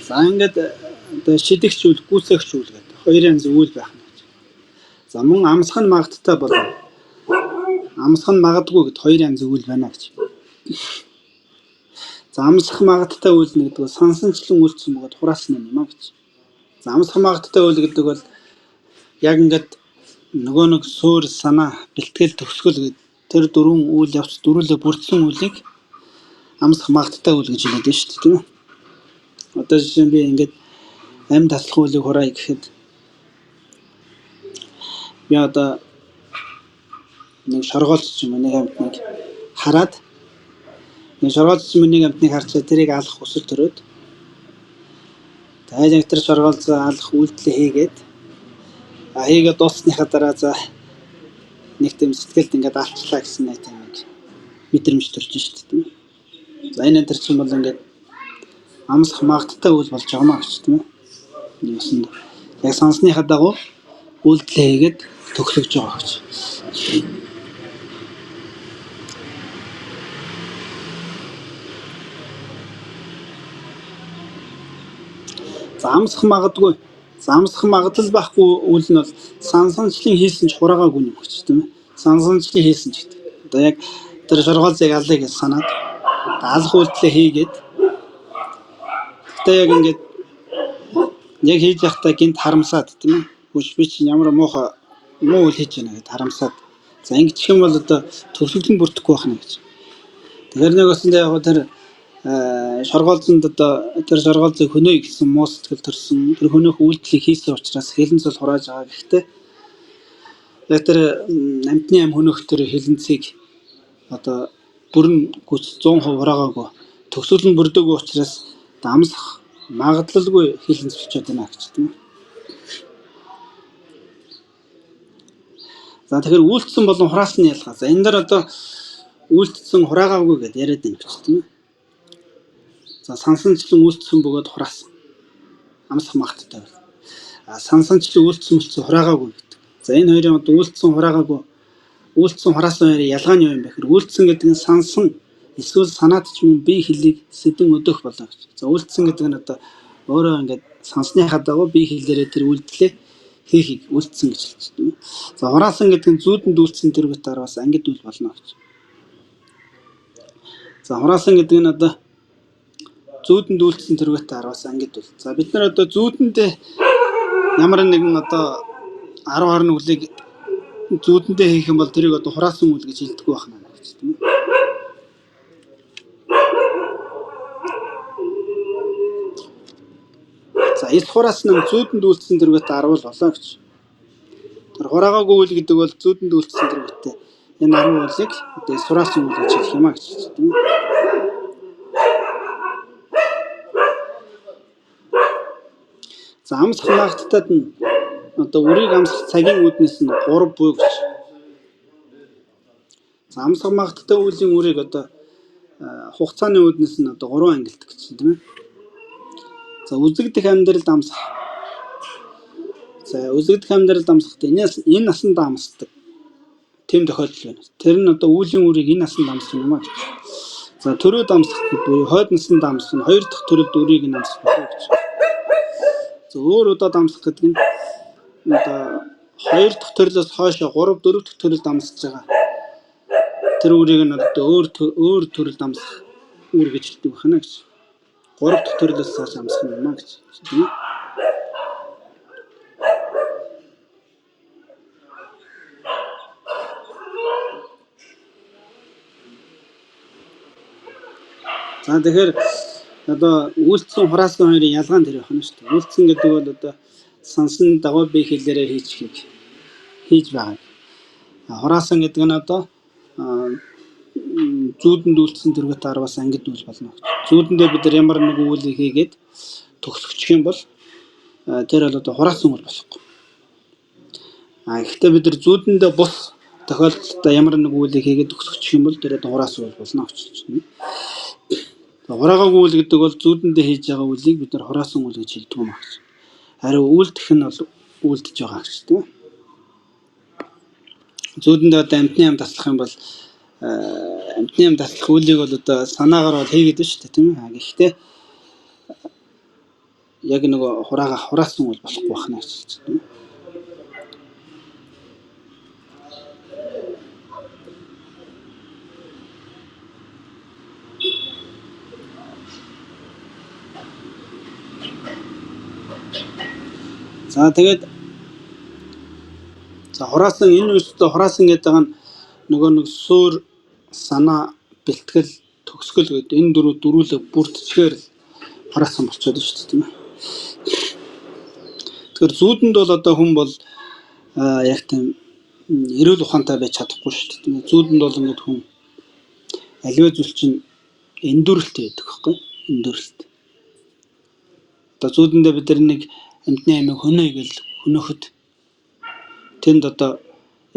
За ингээд одоо шидэгч үйл гүйцэгч үйл гэдэг хоёр янзын үйл байх нь гэж. За мөн амсах нь магадгүй болов. Амсах нь магадгүй гэд хоёр янзын үйл байна гэж. За амсах магадтай үйл гэдэг бол сансанчлан үйлдсэн бөгөөд хураасан юм аа гэж. За амсах магадтай үйл гэдэг бол яг ингээд нөгөө нэг суурь санаа бэлтгэл төгсгөл гэдэг тэр дөрвөн үйл явц дөрвөлөө бүрдсэн үйлийг амсах магадтай үйл гэж хэлээд байна шүү дээ, тийм үү? Одоо жишээ нь би ингээд амь таслах үйлийг хураая гэхэд би одоо нэг шоргоолч юм нэг амтныг хараад нэг шоргоолч нэг амтныг харчаа тэрийг алах хүсэл төрөөд тэгээд яг тэр шоргоолцоо алах үйлдэлээ хийгээд хийгээд дуусныхаа дараа за нэг тийм сэтгэлд ингээд алчлаа гэсэн нэг тийм мэдрэмж төрж шүү дээ, тийм үү? За энэ энэ төр чинь бол ингээд амсах магадтай үйл болж байгаа маа гэж, тийм үү? Юусэн яг сонсныхаа дагуу үйлдэлээ хийгээд төгсөж байгаа гэж. За амсах магадгүй. За амсах магадлал байхгүй үйл нь бол сансанчлан хийсэн ч хураагаагүй юм гэж, тийм ээ? Сансанчлан хийсэн ч гэдэг. Одоо яг тэр шоргоолцыг алъя гэж санаад алах үйлдэлээ хийгээд тэгтээ яг ингээд яг хийж явахдаа гинт харамсаад, тийм ээ? Хүч би чинь ямар муу үйл хийж байна гэдээ харамсаад. За ингэчих юм бол одоо төгсгөл нь бүрдэхгүй байх нь гэж. Тэгэхээр нэг өсөндөө яг тэр шоргоолцонд одоо тэр шоргоолцыг хөнөөе гэсэн муу сэтгэл төрсөн. Тэр хөнөөх үйлдэлийг хийсэн учраас хилэнцэл хурааж байгаа. Гэхдээ яг тэр амтны ам хөнөөх тэр хилэнцгийг одоо бүрэн хүч 100% хураагаагүй. Төгсгөл нь бүрдээгүй учраас амсах магадлалгүй хилэнц болчиход байна гэж, тийм ээ? За тэгэхээр үйлдэлсэн болон хураасны ялгаа. За энэ дээр одоо үйлдэлсэн хураагаагүй гэдээ яриад байна гэж, тийм ээ? За сансанчлан үйлдэлсэн бөгөөд хураасан. Амсах магадтай байна. Сансанчлан үйлдэлсэн болцсон хураагаагүй гэдэг. За энэ хоёрын одоо үйлдэлсэн хураагаагүй, үйлдэлсэн хураасан хоёрын ялгаа нь юу юм бэ гэхээр үйлдэлсэн гэдэг нь сансан эсвэл санаад ч юм бие хэлийг сэдэн өдөөх болно гэж. За үйлдэлсэн гэдэг нь одоо өөрөө ингээд сансныхаа дагуу бие хэлээрээ тэр үйлдэлээ хийхийг үйлдэлсэн гэж хэлж байна. За хураасан гэдэг нь зүүдэнд үйлдэлсэн тэргүүт араас ангид үйл болно гэж. За хураасан гэдэг нь одоо зүүдэнд үйлдэлсэн тэргүүт араас ангид үйл. За бид нар одоо зүүдэндээ ямар нэгэн одоо 10 үлийг зүүдэндээ хийх юм бол тэрийг одоо хураасан үйл гэж хэлдэг байх нь гэж, тийм ээ? За эс хураасан нь зүүдэнд үйлдэлсэн тэргүүт 10 болоо гэж. Тэр хураагаагүй үйл гэдэг бол зүүдэнд үйлдэлсэн тэргүүтээ энэ 10 үйлийг одоо эс хураасан үйл гэж хэлэх юм а гэж, тийм ээ? За амсах магадтайд нь одоо үрийг амсах цагийн үүднээс нь 3 буй гэж. За амсах магадтай үеийн үрийг одоо хугацааны үүднээс нь одоо 3 ангилдаг гэж, тийм ээ? За үзэгдэх амьдралд амсах. За үзэгдэх амьдралд амсахдаа энэ насанд амсдаг. Тэм тохиолдол байна. Тэр нь одоо үеийн үрийг энэ насанд амсах юм а гэж. За төрөөд амсах гэдэг буюу хойд наснд амсах нь 2 дахь төрөлд үрийг нь амсах болно гэж. За өөр удаад амсах гэдэг нь одоо 2 дахь төрлөөс хойшоо 3, 4 дахь төрөлд амсаж байгаа. Тэр үрийг нь одоо өөр төрөлд амсах үр гэж хэлдэг байна гэж. 3 дахь төрлөөс хойш амсах юм а гэж. За тэгэхээр одоо үйлдэлсэн хураасан хоёрын ялгаа нь тэр байна шүү дээ. Үйлдэлсэн гэдэг бол одоо сансны дагуу бие хэлээрээ хийж байгаа. Хураасан гэдэг нь одоо зүүдэнд үйлдэлсэн тэргүүт 10-аас ангид үйл болно гэж. Зүүдэндээ бид нар ямар нэг үйлийг хийгээд төгсгөчих юм бол тэр бол одоо хураасан үйл болохгүй. Гэхдээ бид нар зүүдэндээ бус тохиолдолд ямар нэг үйлийг хийгээд төгсгөчих юм бол тэр одоо хураасан үйл болно гэж. Хураагаагүй үйл гэдэг бол зүүдэндээ хийж байгаа үйлийг бид нар хураасан үйл гэж хэлдэг юм аа гэж. Харин үйлдэх нь бол үйлдэж байгаа гэж, тийм ээ? Зүүдэндээ одоо амтны ам таслах юм бол амтны ам таслах үйлийг бол одоо санаагаар бол хийгээд байна шүү дээ, тийм ээ? Гэхдээ яг нөгөө хураасан үйл болохгүй байна гэж хэлж байна. За тэгээд хураасан энэ үстэй хураасан гэдэг нь нөгөө нэг суур, санаа, бэлтгэл, төгсгөл гэдэг энэ дөрвөлөг бүрдчихээр хураасан болчиход шүү дээ тийм ээ. Тэгэхээр зүүдэнд бол одоо хүн бол яг тийм эрүүл ухаантай байж чадахгүй шүү дээ тийм ээ. Зүүдэнд бол ингээд хүн аливаа зүйл чинь эндүрэлт байдаг байхгүй эндүрэлт. Одоо зүүдэндээ бид нар нэг амьтны амийг хөнөө гэж хөнөөхөд тэнд одоо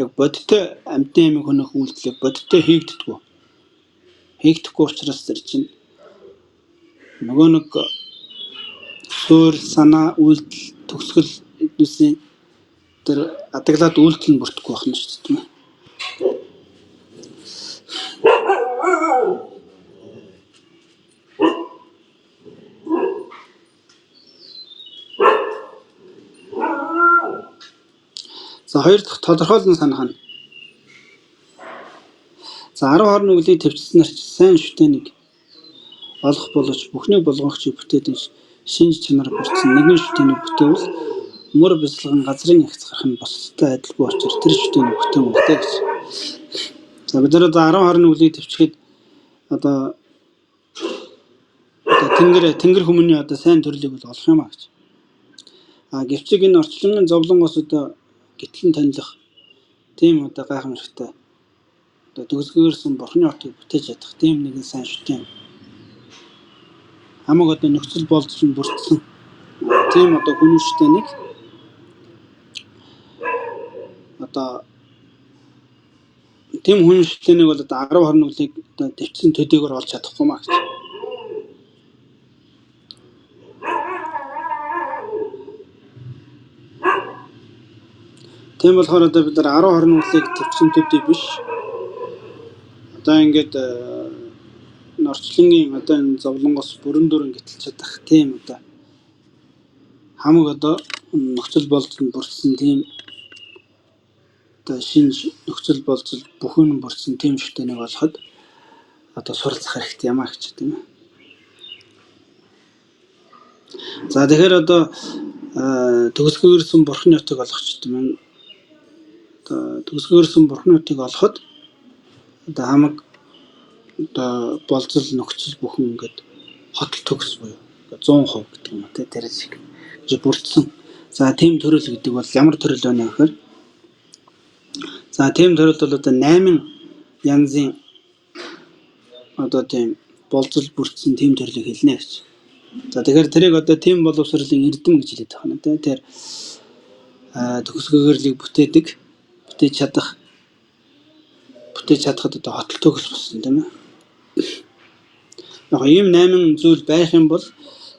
яг бодиттой амьтны амийг хөнөөх үйлдэл бодиттой хийгддэггүй. Хийгдэхгүй учраас тэр чинь нөгөө нэг суур, санаа, үйлдэл, төгсгөл эднүсийн тэр адаглаад үйлдэл нь бүрдэхгүй байна шүү дээ тийм ээ. За хоёр дахь тодорхойлон санах нь. За 10 хорны үлийг төвчснээр сайн шүтэнийг олох боловч бүхнийг болгохч бүтээдэг шинж чанар бүрдсэн нэгэн шүтэнийг бүтээвэл мөр бяцлаган газрын агц гарах нь босолтой адилгүй учраас тэр шүтэнийг бүтээн болтой гэж. За бид нар 10 хорны үлийг төвчгээд одоо тэнгэр хүмүүний одоо сайн төрлийг бол олох юм аа гэж. Гэвчиг энэ орчлонгийн зовлонгоос одоо гитлэн танилах тийм одоо гайхамшигтай одоо төгсгөөрсөн бурхны хотыг бүтээж чадах тийм нэгэн сайн шүтэн. Хамаг одоо нөхцөл болцсон бүрдсэн тийм одоо хүний шүтэнийг одоо тийм хүний шүтэнийг бол одоо 10 хорны үлийг одоо төвчсөн төдийгөр олж чадахгүй маа гэж. Тийм болохоор одоо бид нар 10 хорны үлийг төвчсөн төдий биш. Одоо ингээд орчлонгийн одоо энэ зовлонгоос бүрэн дүрэн гитэлж чадах тийм одоо хамаг одоо нөхцөл болцсон бүрдсэн тийм одоо шинж нөхцөл болцол бүхэн бүрдсэн тийм шүтэнийг олоход одоо суралцах хэрэгтэй юм аа гэж тийм ээ. За тэгэхээр одоо төгсгөөрсөн бурхны хотыг олох ч юм уу одоо төгсгөөрсөн бурхны хотыг олоход одоо хамаг одоо болцол нөхцөл бүхэн ингээд хотол төгс буюу 100% гэдэг юм уу тэр шиг бүрдсэн. За тийм төрөл гэдэг бол ямар төрөл байна гэхээр за тийм төрөл бол одоо 8 янзын одоо тийм болцол бүрдсэн тийм төрлийг хэлнэ гэж. За тэгэхээр тэрийг одоо тийм боловсролын эрдэм гэж хэлээд байна тийм тэр төгсгөөрлийг бүтээж чадахад одоо хотол төгс болсон тийм ээ. Яг ийм 8 зүйл байх юм бол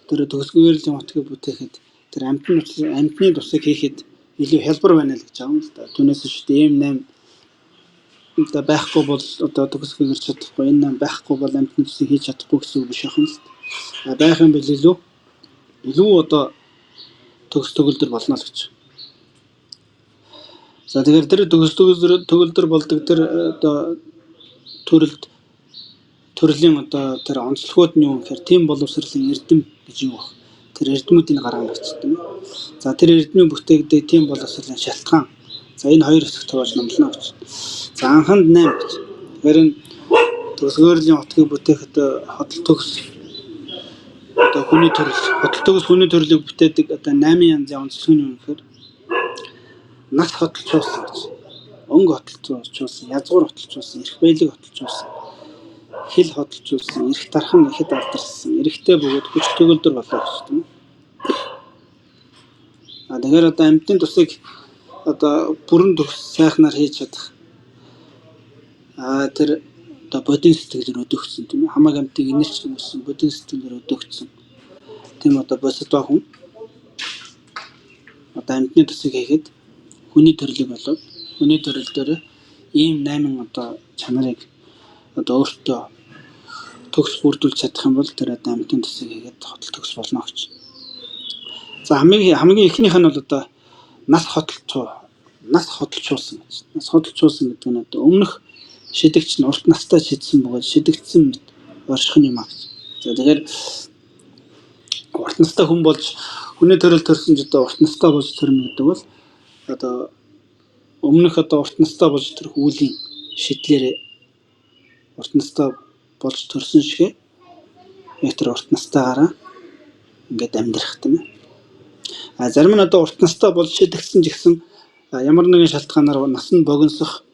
тэр төгсгөөрлийн хотыг бүтээхэд тэр амьтны тусыг хийхэд илүү хялбар байна л гэж байгаа юм л да. Түүнээс шүү дээ ийм 8 одоо байхгүй бол одоо төгсгөөрч чадахгүй энэ 8 байхгүй бол амьтны тусыг хийж чадахгүй гэсэн үг биш ахын л да. Байх юм бол илүү одоо төгөлдөр болно л гэж. За тэгэхээр тэр төгөлдөр болдог тэр одоо төрлийн одоо тэр онцлогууд нь юу гэхээр тийм боловсролын эрдэм гэж юу вэ? Тэр эрдэмүүдийг гаргана гэж тийм ээ. За тэр эрдмийн бүтээгдэхүүн тийм боловсролын шалтгаан. За энэ хоёр хэсэг тооож номлоно гэж. За анханд 8 гэж. Тэгэхээр энэ төгсгөөрлийн хотыг бүтээхэд хотол төгс одоо хүний төрөл хотол төгс хүний төрлийг бүтээдэг одоо 8 янзын онцлог нь юу гэхээр нас хотолцуулсан гэж. Өнгө хотолцуулсан, язгуур хотолцуулсан, эрх баялаг хотолцуулсан, хил хотолцуулсан, эрх тархан ихэд алдарсан, эрхтэй бөгөөд хүч төгөлдөр болоо гэж тийм ээ. Тэгэхээр одоо амьтны тусыг одоо бүрэн төгс сайхнаар хийж чадах тэр одоо бодийн сэтгэлээр өдөөгдсөн тийм ээ. Хамаг амьтыг инэрч өгсөн бодийн сэтгэлээр өдөөгдсөн. Тийм одоо босдоо хүн одоо амьтны тусыг хийхэд хүний төрлийг болоод хүний төрөл дээр ийм 8 одоо чанарыг одоо өөртөө төгс бүрдүүлж чадах юм бол тэр одоо амьтны тусыг хийгээд хотол төгс болно гэж. За хамгийн эхнийх нь бол одоо нас хотолцуулсан гэж. Нас хотолцуулсан гэдэг нь одоо өмнөх шидэгч нь урт настай шидсэн бөгөөд шидэгдсэн орших юм аа гэж. За тэгэхээр урт настай хүн болж хүний төрөл төрсөн ч одоо урт настай болж төрнө гэдэг бол одоо өмнөх одоо урт настай болж төрөх үеийн шидлэрээ урт настай болж төрсөн шигэ яг тэр урт настайгаараа ингээд амьдрах тийм ээ. Зарим нь одоо урт настай болж шидэгдсэн ч гэсэн ямар нэгэн шалтгаанаар нас нь богиносох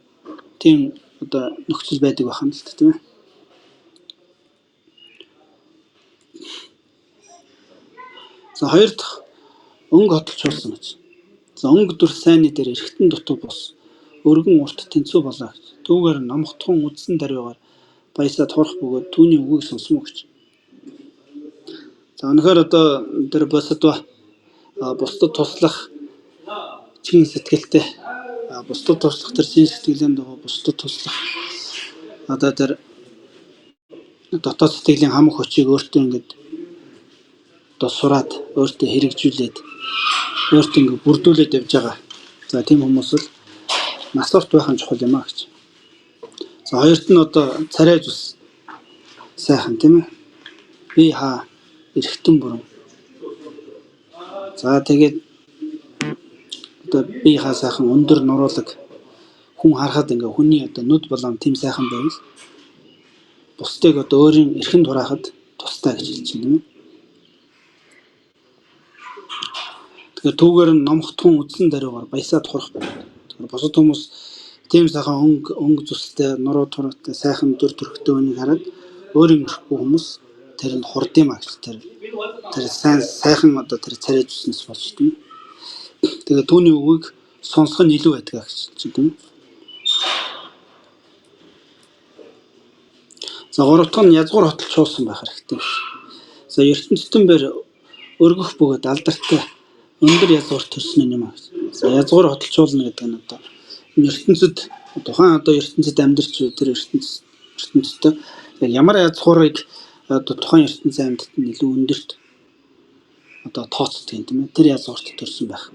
тийм одоо нөхцөл байдаг байна л тийм ээ. За хоёр дахь өнгө хотолцуулсан гэж. За өнгө дүр сайнны дээр эргэтэн дутуу бус өргөн урт тэнцүү болоо гэж. Түүгээр номхотхон үдсэн даруйгаар баясаад хорох бөгөөд түүний үгийг сонсмо гэж. За өнөхөр одоо тэр босдва бусдад туслах чин сэтгэлтэй бусдад туслах тэр чин сэтгэлийн дагуу бусдад туслах одоо тэр дотоод сэтгэлийн хамаг хүчийг өөртөө ингээд одоо сураад өөртөө хэрэгжүүлээд өөртөө ингээд бүрдүүлээд явж байгаа. За тийм хүмүүс л нас урт байх нь чухал юм аа гэж. За хоёрт нь одоо царай зүс сайхан тийм ээ. Би хаа эргэтэн бүрэн. За тэгээд одоо би хаа сайхан өндөр нуруулаг хүн харахад ингээ хүний одоо нүд болон тийм сайхан байвал бусдыг одоо өөрийн эрхэнд хураахад тустай гэж хэлж байна юм. Тэгэхээр түүгээр нь номхотхон үдсэн даруйгаар баясаад хурах. Тэгэхээр бусад хүмүүс тийм сайхан өнгө зүстэй, нуруу тураатай, сайхан дүр төрхтэй үнийг хараад өөрийн өрхгүй хүмүүс тэр нь хурд юм аа гэж. Тэр сайхан одоо тэр царай зүснээс болж тийм. Тэгээ түүний үгийг сонсох нь илүү байдаг гэж хэлж байна. За гурав дахь нь язгуур хотолцуулсан байх хэрэгтэй. За ертөнцийн бэр өргөх бөгөөд алдартай өндөр язгуур төрсөн юм аа. За язгуур хотолцуулна гэдэг нь одоо ертөнцид тухайн одоо ертөнцид амьдарч тэр ертөнцид ямар язгуурыг одоо тухайн ертөнцийн амьтад нь илүү өндөрт одоо тооцдог юм тийм ээ. Тэр язгуурт төрсөн байх.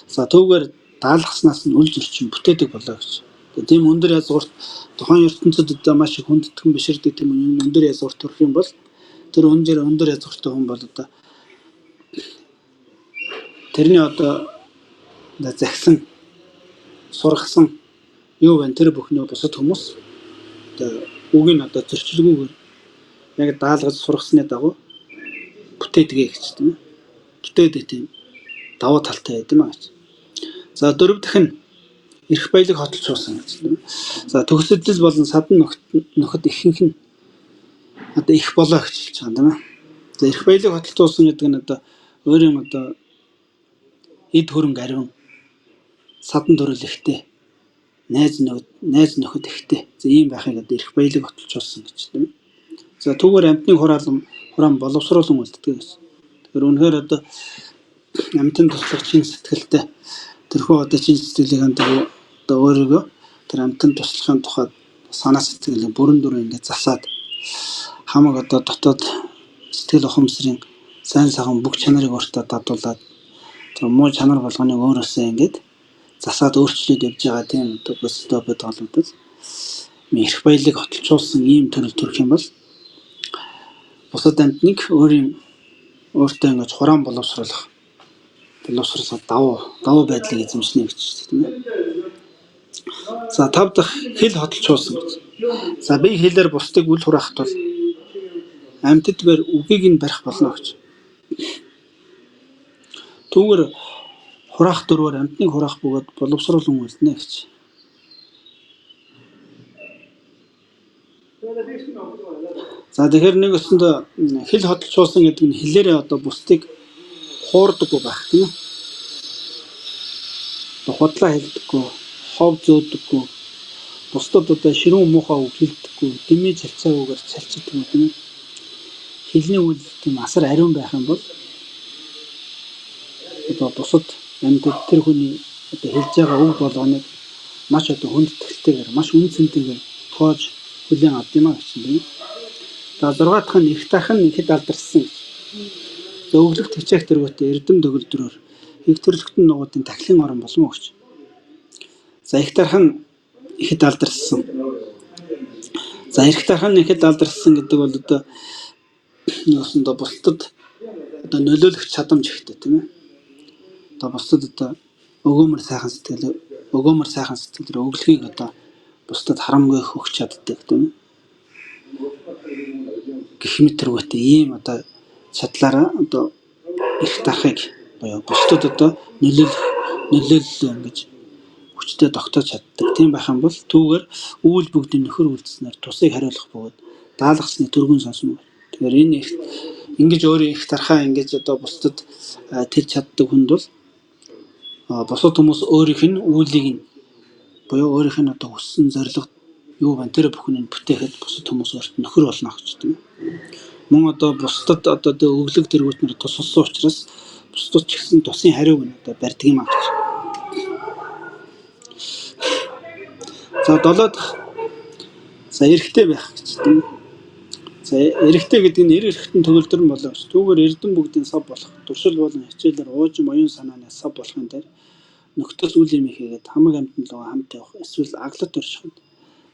За түүгээр даалгаснаас нь үл зөрчин бүтээдэг болоо гэж. Тийм өндөр язгуурт тухайн ертөнцид одоо маш их хүндэтгэн биширдэг тийм өндөр язгуурт төрөх юм бол тэр өндөр язгууртай хүн бол одоо тэрний одоо захисан сургасан юу вэ? Тэр бүхний бусад хүмүүс одоо үгийг нь одоо зөрчилгүйгээр яг даалгаж сургасны дагуу бүтээдгээ гэж тийм ээ. Бүтээдэг тийм давуу талтай байд юм аа гэж. За дөрөв дэх нь эрх баялаг хотолцуулсан гэж тийм ээ. За төгсөлдөл болон садан нөхөд ихэнх нь одоо их болоо гэж хэлж байгаа юм тийм ээ. За эрх баялаг хотолцуулсан гэдэг нь одоо өөрийн одоо эд хөрөнгө ариун садан төрөл ихтэй найз нөхөд ихтэй. За ийм байхыг одоо эрх баялаг хотолцуулсан гэж тийм ээ. За түүгээр амьтны хураан боловсруулан үлддэг гэж. Тэгэхээр үнэхээр одоо амьтанд туслах чин сэтгэлтэй тэрхүү одоо чин сэтгэлийн дагуу одоо өөрийгөө тэр амьтанд туслахын тухайд санаа сэтгэлийн бүрэн дүрэн ингээд засаад хамаг одоо дотоод сэтгэл ухамсарын сайн сайхан бүх чанарыг өөртөө дадуулаад тэр муу чанар болгоныг өөрөөсөө ингээд засаад өөрчлөөд явж байгаа тийм одоо босдоо бодголодол эрх баялаг хотолцуулсан ийм төрөл төрөх юм бол бусад амьтныг өөртөө ингэж хураан боловсруулах давуу байдлыг эзэмшнэ гэж тийм ээ. За тав дахь хэл хотолцуулсан гэж. За би хэлээр бусдыг үл хураахт бол амьтад бэр үгийг нь барих болно гэж. Түүгээр хураах дөрвөр амьтныг хураах бөгөөд боловсруулан үлднэ гэж. За тэгэхээр нэг өсөндөө хэл хотолцуулсан гэдэг нь хэлээрээ одоо бусдыг хуурдаггүй байх тийм ээ. Худлаа хэлдэггүй, хов зөөдөггүй, бусдад одоо ширүүн муухай үг хэлдэггүй, дэмий цалцаа үгээр цалцдаггүй тийм ээ. Хэлний үйл тийм асар ариун байх юм бол одоо бусад амьтад тэр хүний одоо хэлж байгаа үг болгоныг маш одоо хүндэтгэлтэйгээр, маш үнцэнтэйгээр тоож хүлээн авд юм аа гэж юм. За 6 дахь нь их дахин ихэд алдарсан. За өглөх төвчээх дөрвөтэй эрдэм төгөлдрөөр их төрлөختн нугуудын тахилын орон болов уу гэж. За их дархан ихэд алдарсан. За их дархан ихэд алдарсан гэдэг бол одоо бусдад одоо нөлөөлөх чадамж ихтэй тийм ээ. Одоо бусдад одоо өгөөмөр сайхан сэтгэлээр өглөхийг одоо бусдад харамгүй өгч чаддаг тийм ээ. Гэх мэтэргүүтэй ийм одоо чадлаараа одоо их дарахыг буюу бусдад одоо нөлөөлөл ингэж хүчтэй тогтоож чаддаг. Тийм байх юм бол түүгээр үйл бүгдийн нөхөр үлдснээр тусыг хариулах бөгөөд даалгасны төргөн сонсно. Тэгэхээр энэ их ингэж өөрөө их тархаа ингэж одоо бусдад тэлж чаддаг хүнд бол бусад хүмүүс өөрийнх нь үйлийг нь буюу өөрийнх нь одоо хүссэн зорилго юу байна тэр бүхнийг бүтээхэд бусад хүмүүс өөрт нь нөхөр болно гэж тийм. Мөн одоо бусдад одоо өглөг тэргүүтнэр тус болсон учраас бусдад ч гэсэн тусын хариуг нь одоо барьдаг юм аа гэж. За 7 дахь эрэгтэй байх гэж тийм. За эрэгтэй гэдэг нь эрэгтэн төгөлдөр нь болоо гэж. Түүгээр эрдэм бүгдийн сав болох, туршил болон хичээлээр уужим оюун санааны сав болохын дээр нөхдөс үл юм хийгээд хамаг амьтан руу хамт явах эсвэл аглалт оршиход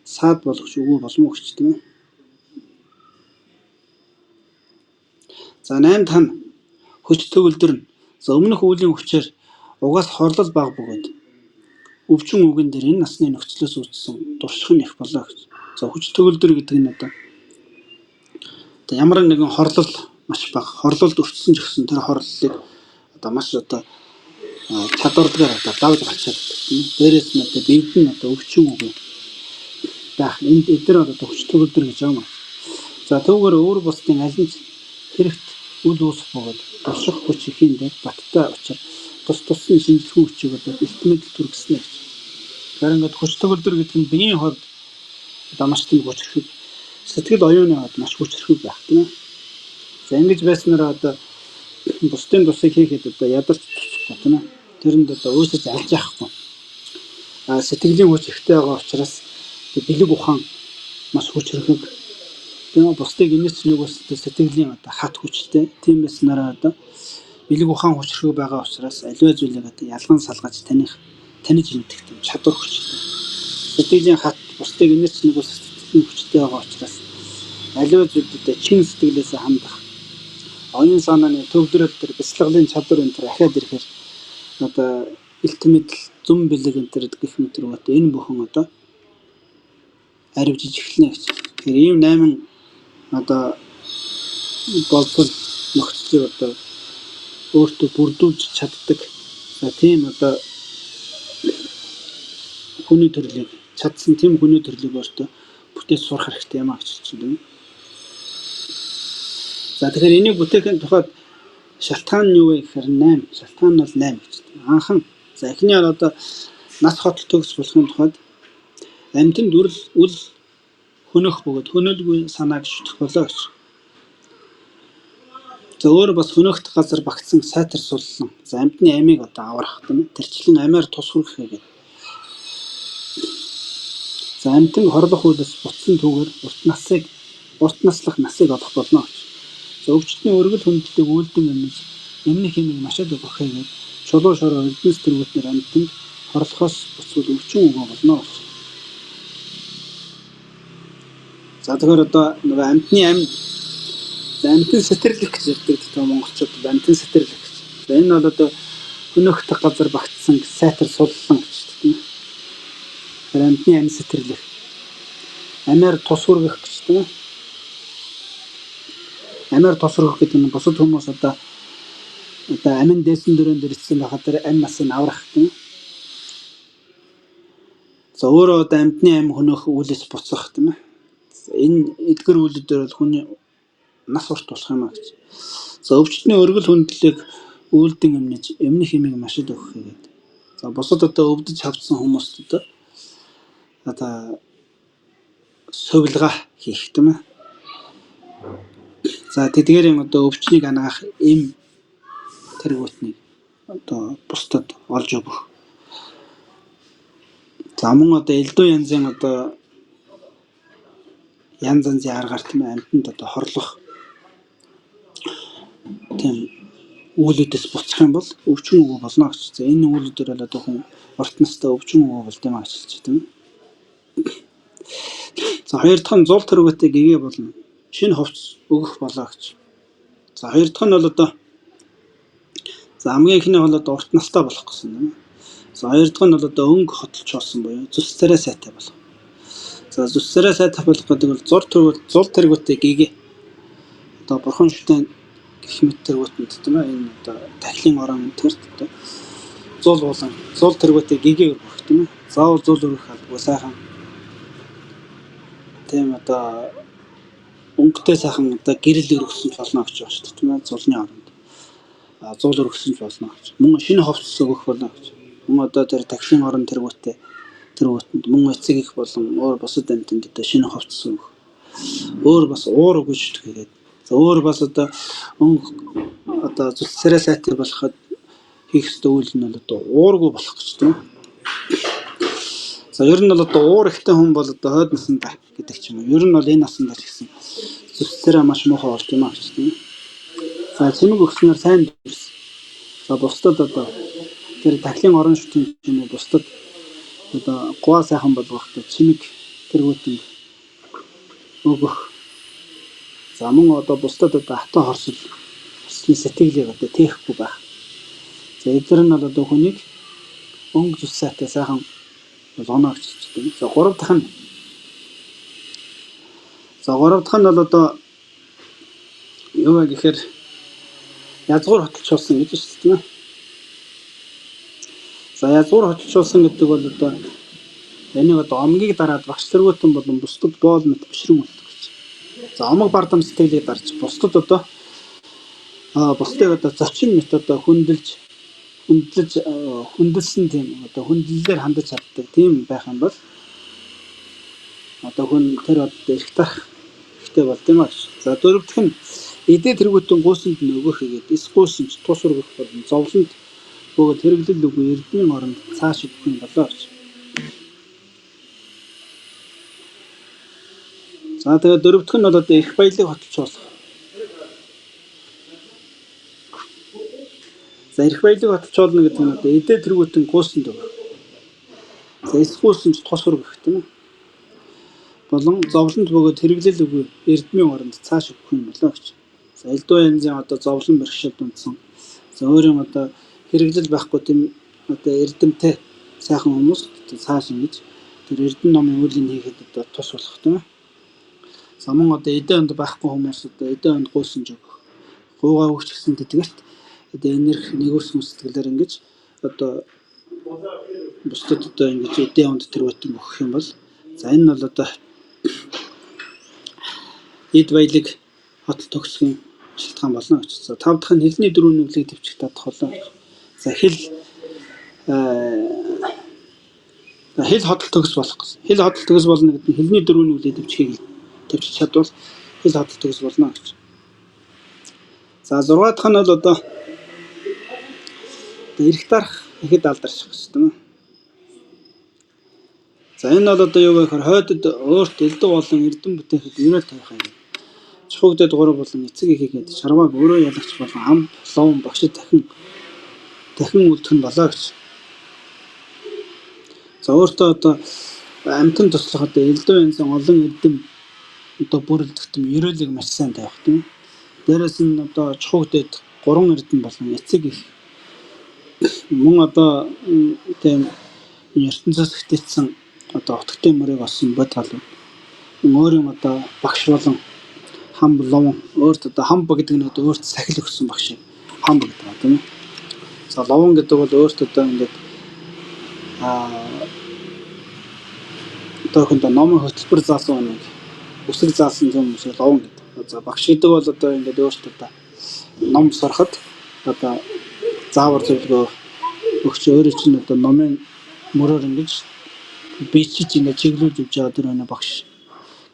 саад болгож өгөө боломоо гэж тийм ээ. За 8 тань хүч төгөлдөр нь за өмнөх үеийн хүчээр угаас хорлол баг бөгөөд өвчин үгэн дээр энэ насны нөхцлөөс үүдсэн дурших нь их болоо гэж. За хүч төгөлдөр гэдэг нь одоо ямар нэгэн хорлол маш бага. Хорлолд өртсөн ч гэсэн тэр хорлолыг одоо маш одоо чадварлагаар одоо давж гарч чаддаг. Дээрээс нь одоо бинт нь одоо өвчин үгүй байх. Энд эдгээр одоо хүч төгөлдөр гэж юм. За түүгээр өөр бусдын аль нь хэрэгт үл үүсэх бөгөөд дурших хүч ихэндээ баттай учир тусны шинжилхэн хүчийг одоо бэлтгэл төргснэ гэж. Тэгэхээр ингээд хүч төгөлдөр гэдэг нь биеийн хувьд одоо маш тийм хүчрхэг сэтгэл оюуны хувьд маш хүчрхэг байх тийм ээ. За ингэж байснараа одоо бусдын тусыг хийхэд одоо ядарч туцахгүй тийм ээ. Тэрэнд одоо өөсөж алж яахгүй. Сэтгэлийн хүч ихтэй байгаа учраас бэлэг ухаан маш хүчрхэг. Тийм бусдыг инээч нөгөөс сэтгэлийн одоо хат хүчтэй. Тийм байснараа одоо бэлэг ухаан хүчрхэг байгаа учраас аливаа зүйлийг одоо ялган салгаж таних мэдэх тийм чадвар хүчтэй. Сэтгэлийн хат бусдыг инээч нөгөөс сэтгэлийн хүчтэй байгаа учраас аливаа зүйлүүдэд чин сэтгэлээс хандах оюун санааны төвдрөл төр бяцлаглалын чадвар энэ төр ахаад ирэхээр одоо илт мэдл зүм бэлэг энэ төр гэх мэт рүү энэ бүхэн одоо аривжиж эхэлнэ гэж. Тэгэхээр ийм 8 одоо болтол нөхцөлийг одоо өөртөө бүрдүүлж чаддаг. За тийм одоо хүний төрлийг чадсан тийм хүний төрлийг өөртөө бүтээж сурах хэрэгтэй юм а гэж хэлж байна. За тэгэхээр энийг бүтээхийн тухайд шалтгаан нь юу вэ гэхээр 8. Шалтгаан нь бол 8 гэж. Анхан за эхний нь одоо нас хотол төгс болохын тухайд амьтанд үл хөнөх бөгөөд хөнөөлгүй санааг шүтэх болоо гэж. За өөр бас хөнөөхт газар багтсан сайтар суллан. За амьтны амийг одоо аврах тийм ээ. Тэрчлэн амиар тус хүрэх гэдэг. За амьтан хорлох үйлс бутсан түүгээр урт наслах насыг олох болно гэж. За өвчтний өргөл хүндлэлийг үйлдэн амьж эмнэх хэмээг машаад өгөхгүй гэж чулуу шороо эрдэнэс тэргүүтнэр амьтанд хорлохоос буцвал өвчин өгөө болно гэж. За тэгэхээр одоо нөгөө амьтны амьтан сэтэрлэх гэж ярьдаг тийм монголчууд амьтан сэтэрлэх гэж. За энэ бол одоо хөнөөхт газар багтсан сайтар суллан гэж тийм. Тэр амьтны амь сэтэрлэх. Амиар тус хүргэх гэж тийм. Амиар тус хүргэх гэдэг нь бусад хүмүүс одоо амин дээсэн дөрөнд ирсэн байхад тэр амь насыг аврах тийм. За өөрөө одоо амьтны амь хөнөөх үйлээс буцах тийм ээ. Энэ эдгэр үйлдэл бол хүний нас урт болох юм а гэж. За өвчтний өргөл хүндлэлийг үйлдэн эмнэж эмнэх хэмээг машид өгөх гэдэг. За бусад одоо өвдөж хавцсан хүмүүст одоо сувилгаа хийх тийм ээ. За тэдгээрийн одоо өвчнийг ангаах эм тэргүүтнийг одоо бусдад олж өгөх. За мөн одоо элдв янзын одоо янз янзын аргаар тийм амьтанд одоо хорлох тийм үүлүүдээс буцах юм бол өвчин өгөө болно гэж. За энэ үүлүүдээр бол одоо хүн урт настай өвчин өгөө болд юм гэж хэлж тийм. За хоёр дахь нь зул тэргүүтэй гэгээ болно. Шинэ хувцс өгөх болоо гэж. За хоёр дахь нь бол одоо За хамгийн ихний бол одоо урт настай болох гэсэн юм. За хоёр дахь нь бол одоо өнгө хотолч болсон буюу зүс царай сайтай болох. За зүс царай сайтай болох гэдэг бол зул тэргүүтэй гэгээ. Одоо бурхан шүтэн гэх мэт тэргүүтэнд тийм ээ энэ одоо тахилын орон төрт одоо зул тэргүүтэй гэгээ өргөх тийм ээ. Заавал зул өргөх албагүй сайхан. Тийм одоо өнгөтэй сайхан одоо гэрэл өргөсөн ч болно гэж байна шүү дээ тийм ээ зулны оронд. Зул өргөсөн ч болно гэж. Мөн шинэ ховц өгөх болно гэж. Мөн одоо тэр тахилын орон тэргүүтэнд мөн эцэг их болон өөр бусад амьтанд одоо шинэ ховц өгөх. Өөр бас уур өгж тэгээд. За өөр бас одоо өнгө одоо зүс царай сайтай болоход хийх ёстой үйл нь бол одоо уургүй болох гэж тийм. За ер нь бол одоо уур ихтэй хүн бол одоо хойд насндаа гэдэг ч юм уу. Ер нь бол энэ насндаа ч гэсэн зүс царай маш муухай болж юм аа гэж тийм. За чимэг өгснөөр сайн дүүс. За бусдад одоо тэр тахилын орон шүтэн юм уу бусдад одоо гоо сайхан болгохтой чимэг тэргүүтэн өгөх. За мөн одоо бусдад одоо хатан хорсол сэтгэлийг одоо тээхгүй байх. За эдгээр нь бол одоо хүнийг өнгө зүс сайтай сайхан болгоно гэж хэлдэг. За гурав дахь нь бол одоо юу вэ гэхээр язгуур хотолч болсон гэж хэлдэг юм. За язгуур хотолч болсон гэдэг бол одоо энийг одоо омгийг дараад багш тэргүүтэн болон бусдад боол мэт бишрэн үлдэх гэж. За омог бардам сэтгэлийг дарж бусдад одоо бусдыг одоо зочин мэт одоо хүндэлсэн тийм одоо хүндлэлээр хандаж чаддаг тийм байх юм бол одоо хүн тэр одоо их тарах ихтэй болд юм аа. За дөрөв дэх нь эдээ тэргүүтэн гуйсанд нь өгөх гэдэг эс гуйсанч тус өргөх болон зовлонд бөгөөд хэрэглэл үгүй эрдмийн оронд цааш өгөх юм болоо гэж. За тэгээд дөрөв дэх нь бол одоо их баялаг хотолч болох. За их баялаг хотолч болно гэдэг нь одоо эдээ тэргүүтэн гуйсанд өгөх. За эс гуйсанч тус өргөх тийм үү? Болон зовлонд бөгөөд хэрэглэл үгүй эрдмийн оронд цааш өгөх юм болоо гэж. За элдв янзын одоо зовлон бэрхшээлд унтсан. За өөрийн одоо хэрэглэл байхгүй тийм одоо эрдэмтэй сайхан хүмүүс цааш ингэж тэр эрдэм номын үйлийг хийхэд одоо тус болох тийм ээ. За мөн одоо эдээ онд байхгүй хүмүүс одоо эдээ онд гуйсанж өгөх. Гуугаа өгч гэсэн тэтгэрт одоо энерх нэгүрсэн сэтгэлээр ингэж одоо бусдад одоо ингэж эдээ онд тэргүүтэн өгөх юм бол за энэ нь бол одоо эд баялаг хотол төгсгийн шалтгаан болно гэж. За тав дахь нь хэлний дөрвөн нүглийг төвчих татах болно. За хэл хотол төгс болох гэсэн. Хэл хотол төгс болно гэдэг нь хэлний дөрвөн нүглийг төвчих чадвал хэл хотол төгс болно гэж. За 6 дахь нь бол одоо эрх дарах ихэд алдарших гэсэн юм. За энэ бол одоо юу гэхээр хойдод өөрт элдв болон эрдэм бүтээхэд ерөөл тавих юм. Чухагдэд гурав болон эцэг ихийгээд шарвааг өөрөө ялагч болон ам ловн багшид дахин үлдэх нь болоо гэж. За өөртөө одоо амтан туслах одоо элдв янзын олон эрдэм одоо бүрэлдэхт ерөөлийг маш сайн тавих тийм. Дээрээс нь одоо чухагдэд 3 эрдэм болон эцэг их мөн одоо тийм ертөнцөөс хөтөлсөн одоо утгатай мөрийг олсон бод халуун өөрийн одоо багш болон хам ловн өөрт одоо хамба гэдэг нь одоо өөрт сахил өгсөн багш хамба гэдэг ба тийм ээ. За ловн гэдэг бол өөрт одоо ингээд одоо хүнд номын хөтөлбөр заасан нэг үсэг заасан юм шиг ловн гэдэг. За багш гэдэг бол одоо ингээд өөрт одоо ном сурахад одоо заавар зөвлөгөө өгч өөрөө чинь одоо номын мөрөөр ингэж бичиж ингээд чиглүүлж өгч байгаа тэр өнө багш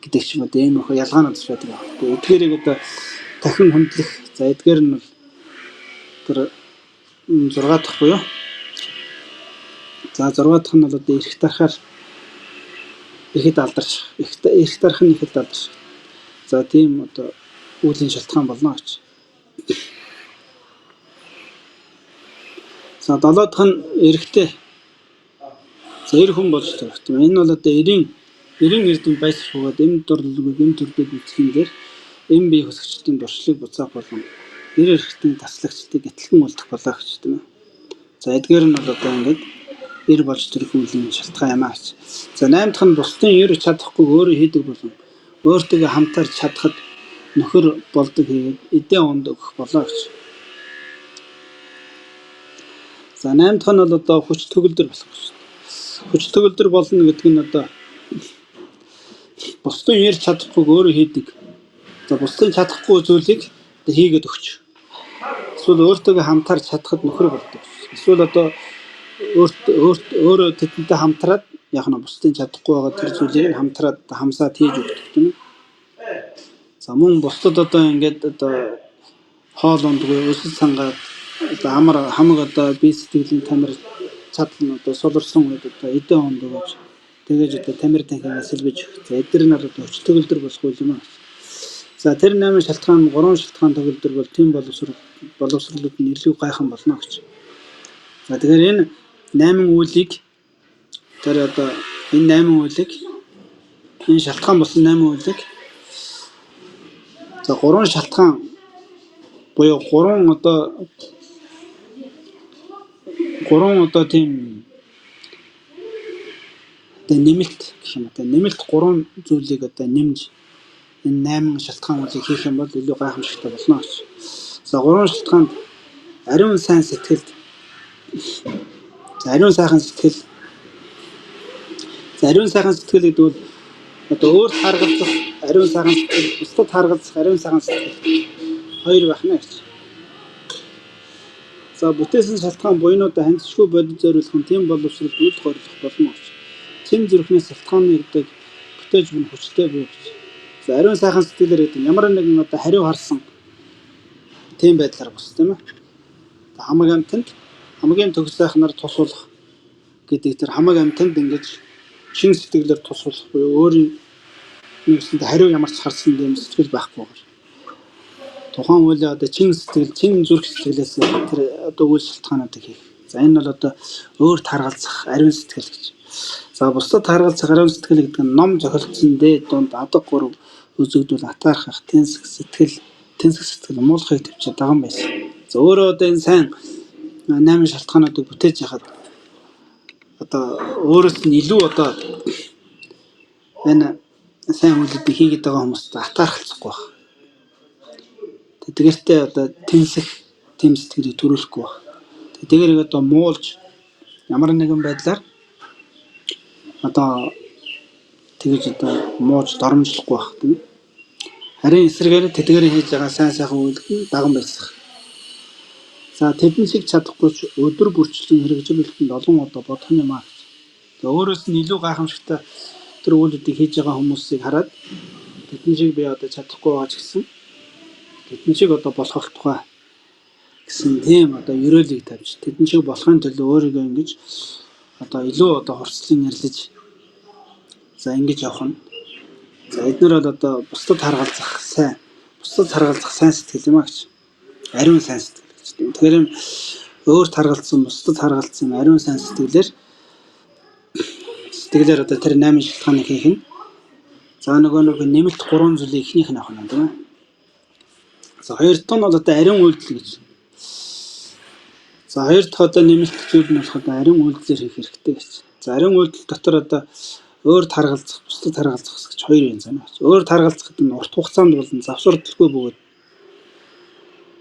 гэдэг ч юм уу ийм их ялгаанууд байдаг. Тэгээд эдгээрийг одоо дахин хөндлөх. За эдгээр нь бол тэр 6 дахь буюу. За 6 дахь нь бол одоо эрх дарахаар ихэд алдарших. Эрх дарах нь ихэд алдарших. За тийм одоо үүлийн шалтгаан болно гэж. За 7 дахь нь эрэгтэй. За эр хүн болж төрөх тийм. Энэ бол одоо эрийн эрдэм байсах бөгөөд эм дурлалгүй эм төрдөд үсгэн дээр эм бие хөсгчдийн дуршлыг буцаах болон нэр эрхтэн таслагчдыг гэтлэн үлдэх болоо гэж тийм ээ. За эдгээр нь бол одоо ингээд эр болж төрөх үеийн шалтгаан юм аа гэж. За 8 дахь нь бусдын ер чадахгүй өөрөө хийдэг болон өөртөө хамтарч чадхад нөхөр болдог хийгээд эдээ онд өгөх болоо гэж. За 8 дахь нь бол одоо хүч төгөлдөр болох гэж. Хүч төгөлдөр болно гэдэг нь одоо бусдын ер чадахгүй өөрөө хийдэг. За бусдын чадахгүй зүйлийг хийгээд өгч. Эсвэл өөртөө хамтарч чадхад нөхөр болдог. Эсвэл одоо өөрөө тэдэнтэй хамтраад яг нь бусдын чадахгүй байгаа тэр зүйлийг хамтраад хамсаад хийж өгдөг тийм ээ. За мөн бусдад одоо ингээд одоо хоол ундгүй өсөл сангаад одоо амар хамаг одоо бие сэтгэлийн тамир чадал нь одоо суларсан үед одоо эдэн онд өгөөж тэгээж одоо тамир танхимаас сэлбэж өгөх. За эдгээр нь одоо хүч төгөлдөр болох юм аа. За тэр 8 шалтгаан 3 шалтгаан төгөлдөр бол тийм боловсролууд нь илүү гайхан болно гэж. За тэгэхээр энэ 8 үйлийг тэр одоо энэ 8 үйлийг энэ шалтгаан болсон 8 үйлийг за 3 шалтгаан буюу 3 одоо тийм одоо нэмэлт гэх юм одоо нэмэлт 3 зүйлийг одоо нэмж энэ 8 шалтгаан үйлийг хийх юм бол илүү гайхамшигтай болно гэж. За 3 шалтгаанд ариун сайн сэтгэлд ариун сайхан сэтгэл. За ариун сайхан сэтгэл гэдэг бол одоо өөрт харгалзах ариун сайхан сэтгэл, бусдад харгалзах ариун сайхан сэтгэл хоёр байх нэ гэж. За бүтээсэн шалтгаан буйнуудаа хандшгүй бодит зориулах нь тийм боловсролд үл хоригдох болно гэж. Чин зүрхнээс шалтгааныг бүтээж бүн хүчтэй бий гэж. За ариун сайхан сэтгэлээр гэдэг ямар нэгэн одоо хариу харсан тийм байдлаар бос тийм ээ. Хамаг амтанд хамгийн төгс сайхнаар тусуулах гэдэг тэр хамаг амтанд ингэж шин сэтгэлээр тусуулах буюу өөрийн нэгсэнд хариу ямар ч харсан юм сэтгэл байхгүй. Тухайн үеийн одоо чин сэтгэл, чин зүрх сэтгэлээс тэр одоо үйл шалтгаануудыг хийх. За энэ бол одоо өөрт харгалзах ариун сэтгэл гэж. За бусдад харгалзах ариун сэтгэл гэдэг нь ном зохиолдсон дээд дунд адаг гурав үзэгдвэл атаархах тэнсэх сэтгэл муулахыг төвчээд даган байсан. За өөрөө одоо энэ сайн 8 шалтгаануудыг бүтээж яхад одоо өөрөөс нь илүү одоо энэ сайн үйлдэл хийгээд байгаа хүмүүст атаархалцахгүй байна. Тэгэртээ одоо тэнсэх тэм сэтгэлийг төрүүлэхгүй байна. Тэгэрийг одоо муулж ямар нэгэн байдлаар одоо тэгэж одоо мууж доромжлохгүй байна тийм. Харин эсрэгээр тэдгээр хийж байгаа сайн сайхан үйлдэл даган байсах. За тэдэн шиг чадахгүй ч өдөр бүрчлэн хэрэгжүүлэлтэнд олон удаа бодох юм аа. Өөрөөс нь илүү гайхамшигтай тэр үйлдэлийг хийж байгаа хүмүүсийг хараад тэдэн шиг би одоо чадахгүй байгаа ч гэсэн тэдэн шиг одоо болох тухай гэсэн тийм одоо ерөөлийг тавьж тэдэн шиг болохын төлөө өөрийгөө ингэж одоо илүү одоо хорцлон ярьлаж за ингэж явах нь. За эдгээр бол одоо бусдад харгалзах сайн сэтгэл юм аа гэж. Ариун сайн сэтгэл. Тэгэхээр өөрт харгалзсан, бусдад харгалзсан ариун сайн сэтгэлээр одоо тэр 8 шалтгааныг хийх нь. За нөгөө нэмэлт 3 зүйлийн эхнийх нь авах нь тийм ээ. За хоёр дахь нь бол одоо ариун үйлдэл гэж. За хоёр дахь одоо нэмэлт зүйл нь болохоор ариун үйлдэлээр хийх хэрэгтэй гэж. За ариун үйлдэл дотор одоо өөрт харгалзах, бусдад харгалзах гэж хоёр юм байна. Өөрт харгалзах гэдэг нь урт хугацаанд болон завсардалгүй бөгөөд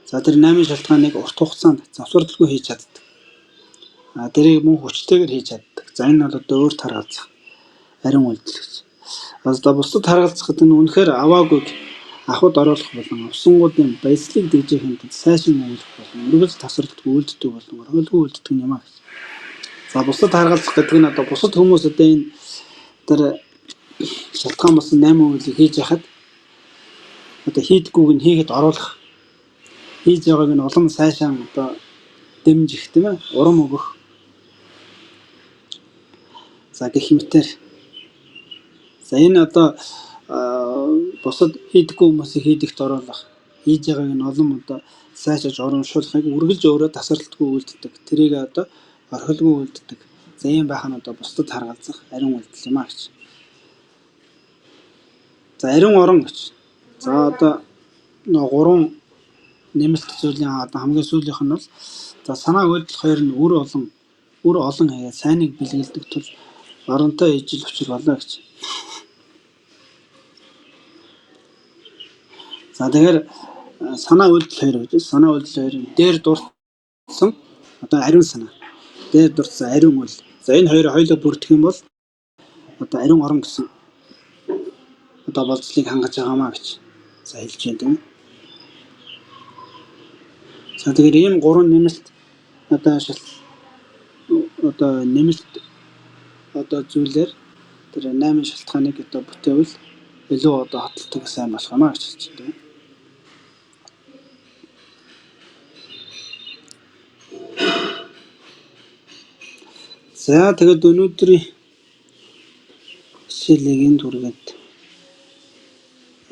за тэр 8 шалтгааныг урт хугацаанд завсардалгүй хийж чаддаг. Тэрийг мөн хүчтэйгээр хийж чаддаг. За энэ бол одоо өөрт харгалзах ариун үйлдэл гэж. Одоо бусдад харгалзах гэдэг нь үнэхээр аваагүйг ахуйд оруулах болон авсангуудын баяслыг дэгжээхийн тулд сайшин өгөх болон үргэлж тасралтгүй үйлддэг болон оргилгүй үйлддэг юм аа. За бусдад харгалзах гэдэг нь одоо бусад хүмүүс одоо энэ тэр шалтгаан болсон 8 үйлийг хийж яхад одоо хийдгүүг нь хийхэд оруулах хийж байгааг нь олон сайшаан одоо дэмжих тийм ээ урам өгөх. За гэх мэтэр. За энэ одоо бусад хийдэггүй хүмүүсийг хийдэгт оруулах хийж байгааг нь олон одоо сайшааж урамшуулахыг үргэлж өөрөө тасралтгүй үйлддэг. Тэрийг одоо орхилгүй үйлддэг. За ийм байх нь одоо бусдад харгалзах ариун үйлдэл юм аа гэж. За ариун орон гэж. За одоо 3 нэмэлт зүйлийн одоо хамгийн сүүлийнх нь бол за санаа үйлдэл хоёр нь үр олон хаяа сайныг бэлгэлдэг тул оронтой ижил учир болоо гэж. За тэгэхээр санаа үйлдэл хоёр гэж санаа үйлдэл хоёрын дээр дурдсан одоо ариун санаа. Дээр дурдсан ариун үйл. За энэ хоёрыг хоёулаа бүрдэх юм бол одоо ариун орон гэсэн одоо болцлыг хангаж байгаамаа гэж за хэлж байна тийм. За тэгэхээр ийм гурван нэмэлт одоо нэмэлт одоо зүйлээр тэр 8 шалтгааныг одоо бүтээвэл илүү одоо хотлдог сайн болох юмаа гэж хэлж байна. За тэгээд өнөөдрийн жишээлийг энд хүргээд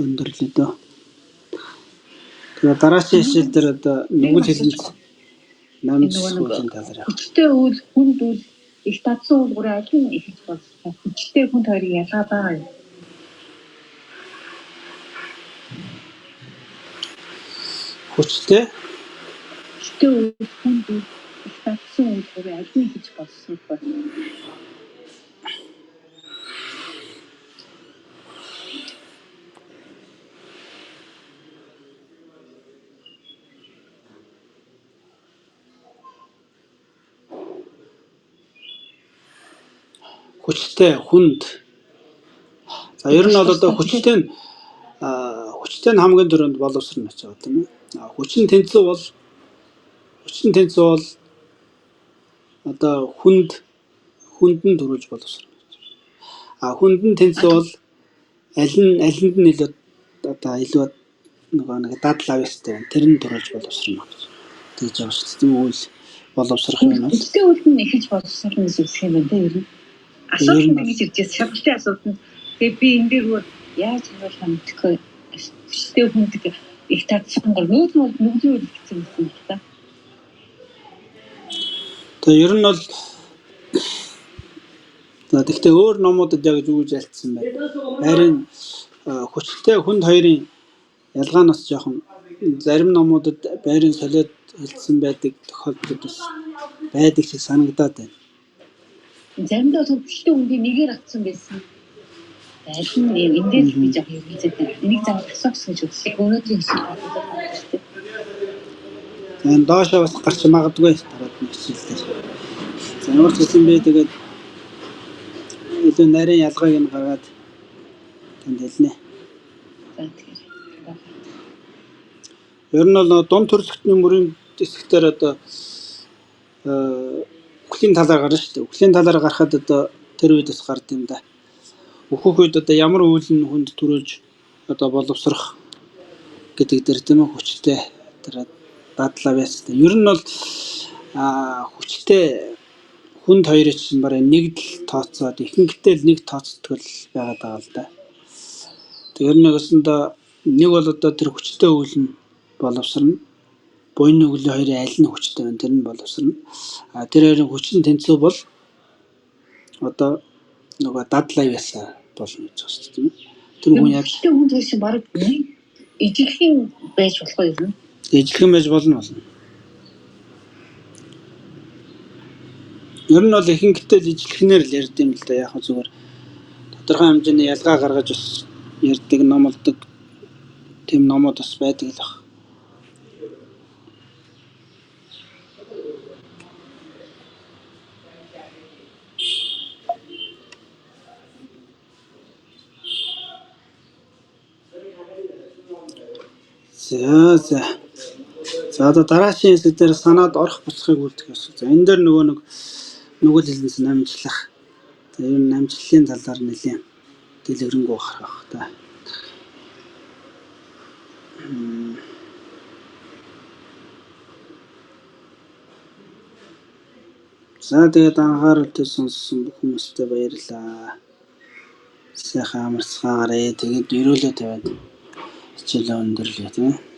өндөрлөө дөө. Тэгээд дараагийн жишээл дээр одоо нүгэл хэлнэс намж сүүлийн талаар яах. Хүчтэй үйл, хүнд үйл, их татсан уулгуурын аль нь их болсон. Хүчтэй хүнд хоёрын ялгаа байгаа юм. Хүчтэй үйл, хүнд үйл, их татсан уулгуурын аль нь их болсон. хүчтэй хүнд. За ер нь бол одоо хүчтэй нь хамгийн түрүүнд боловсрно гэж байгаа тийм ээ. Хүчин тэнцүү бол одоо хүндэн төрүүлж боловсрно гэж. Хүндэн тэнцүү бол алинд нь илүү одоо илүү нэг дадал авьяастай тэр нь төрүүлж боловсрно гэж. Тэгж байгаа шүү дээ. Тийм үйл боловсрох юм бол. Хүчтэй үйл нь эхэлж боловсрно гэж хэлэх юм байна тийм ээ. Асуулт нэг гэж ирж шалгалтын асуулт нь тэгээ би энэ дээр яаж харуулах юм гэхгүй хүчтэй хүнд их татсан гол нүглийн үйл гэсэн юм байна. Тэгээ ер нь бол тэгтээ өөр номуудад яг юу гэж альцсан байна. Харин хүчтэй хүнд хоёрын ялгаа нь бас жоохон зарим номуудад байрын солиод хэлсэн байдаг тохиолдлууд бас байдаг шиг санагдаад байна. Заримдаа хүчтэй хүндийн нэгээр атсан байсан. Аль нь эндээс би жоох юм хэлээд байна. Энийг заавал асуух гэж үзсэн. Өнөөдрийн хэсэг бодлоо шүү дээ. Энэ доошоо бас гарч магадгүй дараагийн хэсэгдэр. За ямар ч гэсэн би тэгээд илүү нарийн ялгааг нь гаргаад танд хэлнэ. За тэгэхээр ер нь бол дунд төрөлхтний мөрийн хэсгээр одоо үхлийн талаар гарна шүү дээ. Үхлийн талаар гарахад одоо тэр үед бас гард юм да. Өөхөх үед одоо ямар үйл нь хүнд төрүүлж одоо боловсрох гэдэг дээр тийм ээ хүчтэй тэр дадлаа байсан. Ер нь бол хүчтэй хүнд хоёрыг чинь барай нэг л тооцоод ихэнхдээ л нэг тооцдог л байгаад байгаа л да. Тэр нэгэсэндээ нэг бол одоо тэр хүчтэй үйл нь боловсрно. Буян нүглийн хоёрын аль нь хүчтэй вэ? Тэр нь боловсрно. Тэр хоёрын хүчин тэнцүү бол одоо нөгөө дадлаа байсан болно гэж байна шүү дээ. Тэр хүн яг хүчтэй хүнд хоёр чинь бараг ижиглэхийн байж болох юм. Ижиглэхэн байж болно. Ер нь бол ихэнхдээ л ижиглэхнээр л ярьд юм л да. Яг зүгээр тодорхой хэмжээний ялгаа гаргаж бас ярьдаг номлодог тийм номууд бас байдаг л баг. За одоо дараагийн хэсэг дээр санаад орох буцахыг үлдэх ёстой. За энэ дээр нөгөө нүгэл хэлнэс намжлах. За ер нь намжлалын талаар нэлээд дэлгэрэнгүй гарах та. За тэгээд анхааралтай сонссон бүх хүмүүстээ баярлалаа. Сайхан амарцгаагаарэ. Тэгээд ерөөлөө тавиад хичээлээ өндөрлөө тийм ээ.